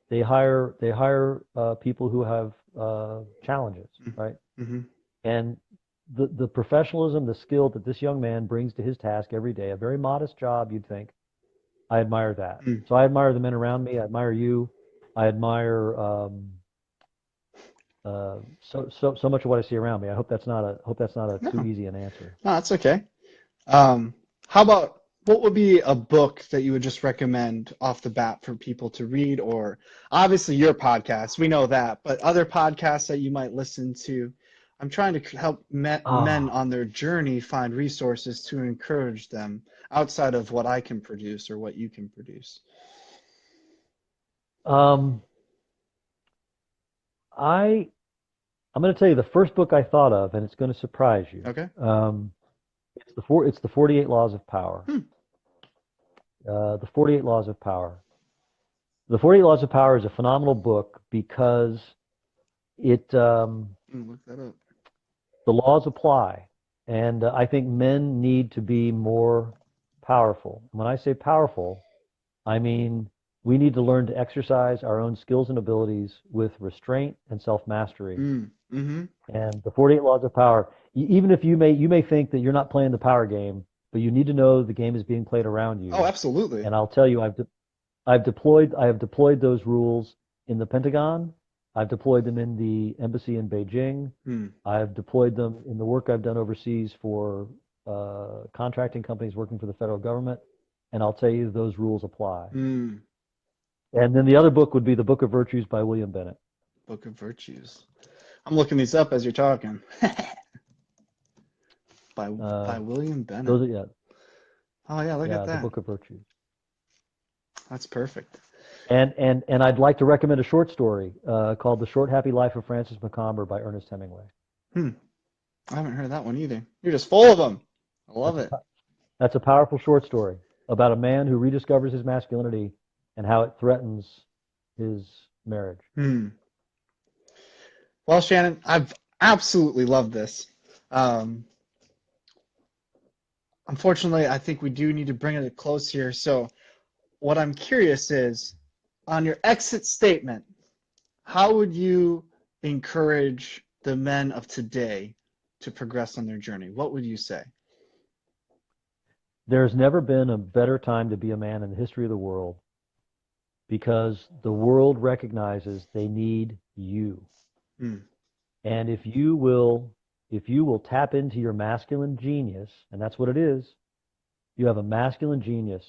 Speaker 2: They hire people who have challenges, right?
Speaker 1: Mm-hmm.
Speaker 2: And the professionalism, the skill that this young man brings to his task every day, a very modest job, you'd think, I admire that.
Speaker 1: Mm.
Speaker 2: So I admire the men around me. I admire you. I admire so much of what I see around me. I hope that's not a too
Speaker 1: No,
Speaker 2: easy an answer.
Speaker 1: no, that's okay. How about what would be a book that you would just recommend off the bat for people to read, or obviously your podcast, we know that, but other podcasts that you might listen to? I'm trying to help men on their journey find resources to encourage them outside of what I can produce or what you can produce.
Speaker 2: I'm going to tell you the first book I thought of, and it's going to surprise you.
Speaker 1: Okay.
Speaker 2: It's the 48 Laws of Power. The 48 Laws of Power. The 48 Laws of Power is a phenomenal book because it
Speaker 1: Look that up.
Speaker 2: the laws apply, and I think men need to be more powerful. When I say powerful, I mean we need to learn to exercise our own skills and abilities with restraint and self-mastery.
Speaker 1: Mm-hmm.
Speaker 2: And the 48 Laws of Power, even if you may think that you're not playing the power game, but you need to know the game is being played around you.
Speaker 1: Oh, absolutely.
Speaker 2: And I'll tell you, I have deployed those rules in the Pentagon. I've deployed them in the embassy in Beijing. I've deployed them in the work I've done overseas for contracting companies working for the federal government. And I'll tell you, those rules apply. And then the other book would be The Book of Virtues by William Bennett.
Speaker 1: Book of Virtues. I'm looking these up as you're talking. by William Bennett.
Speaker 2: Oh yeah,
Speaker 1: look at that.
Speaker 2: The Book of Virtues.
Speaker 1: That's perfect.
Speaker 2: And I'd like to recommend a short story called The Short Happy Life of Francis McComber by Ernest Hemingway.
Speaker 1: I haven't heard that one either. You're just full of them. I love it.
Speaker 2: That's a powerful short story about a man who rediscovers his masculinity and how it threatens his marriage.
Speaker 1: Well, Shannon, I've absolutely loved this. Unfortunately, I think we do need to bring it to close here. So what I'm curious is, on your exit statement, how would you encourage the men of today to progress on their journey? What would you say?
Speaker 2: There's never been a better time to be a man in the history of the world, because the world recognizes they need you. And if you will tap into your masculine genius, and that's what it is, you have a masculine genius.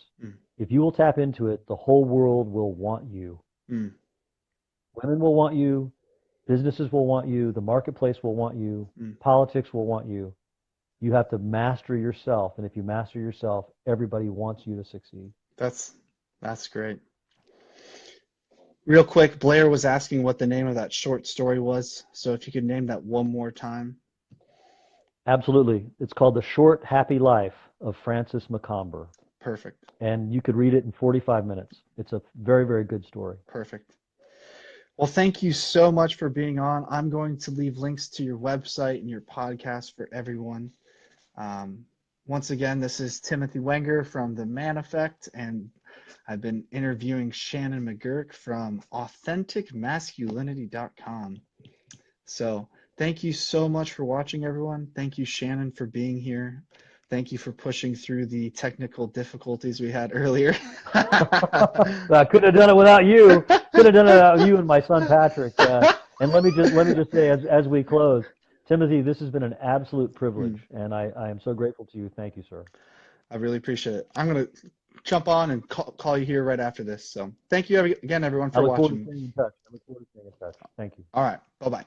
Speaker 2: If you will tap into it, the whole world will want you. Women will want you, businesses will want you, the marketplace will want you, politics will want you. You have to master yourself, and if you master yourself, everybody wants you to succeed.
Speaker 1: That's great. Real quick, Blair was asking what the name of that short story was, so if you could name that one more time.
Speaker 2: Absolutely. It's called The Short Happy Life of Francis McComber.
Speaker 1: Perfect.
Speaker 2: And you could read it in 45 minutes. It's a very, very good story.
Speaker 1: Perfect. Well, thank you so much for being on. I'm going to leave links to your website and your podcast for everyone. Once again, this is Timothy Wenger from The Man Effect, and I've been interviewing Shannon McGurk from AuthenticMasculinity.com. So thank you so much for watching, everyone. Thank you, Shannon, for being here. Thank you for pushing through the technical difficulties we had earlier.
Speaker 2: I couldn't have done it without you. Could have done it without you and my son Patrick. And let me just say, as we close, Timothy, this has been an absolute privilege, and I am so grateful to you. Thank you, sir.
Speaker 1: I really appreciate it. I'm going to jump on and call you here right after this. So thank you again, everyone, for watching.
Speaker 2: I look forward to staying in touch. Thank you.
Speaker 1: All right. Bye-bye.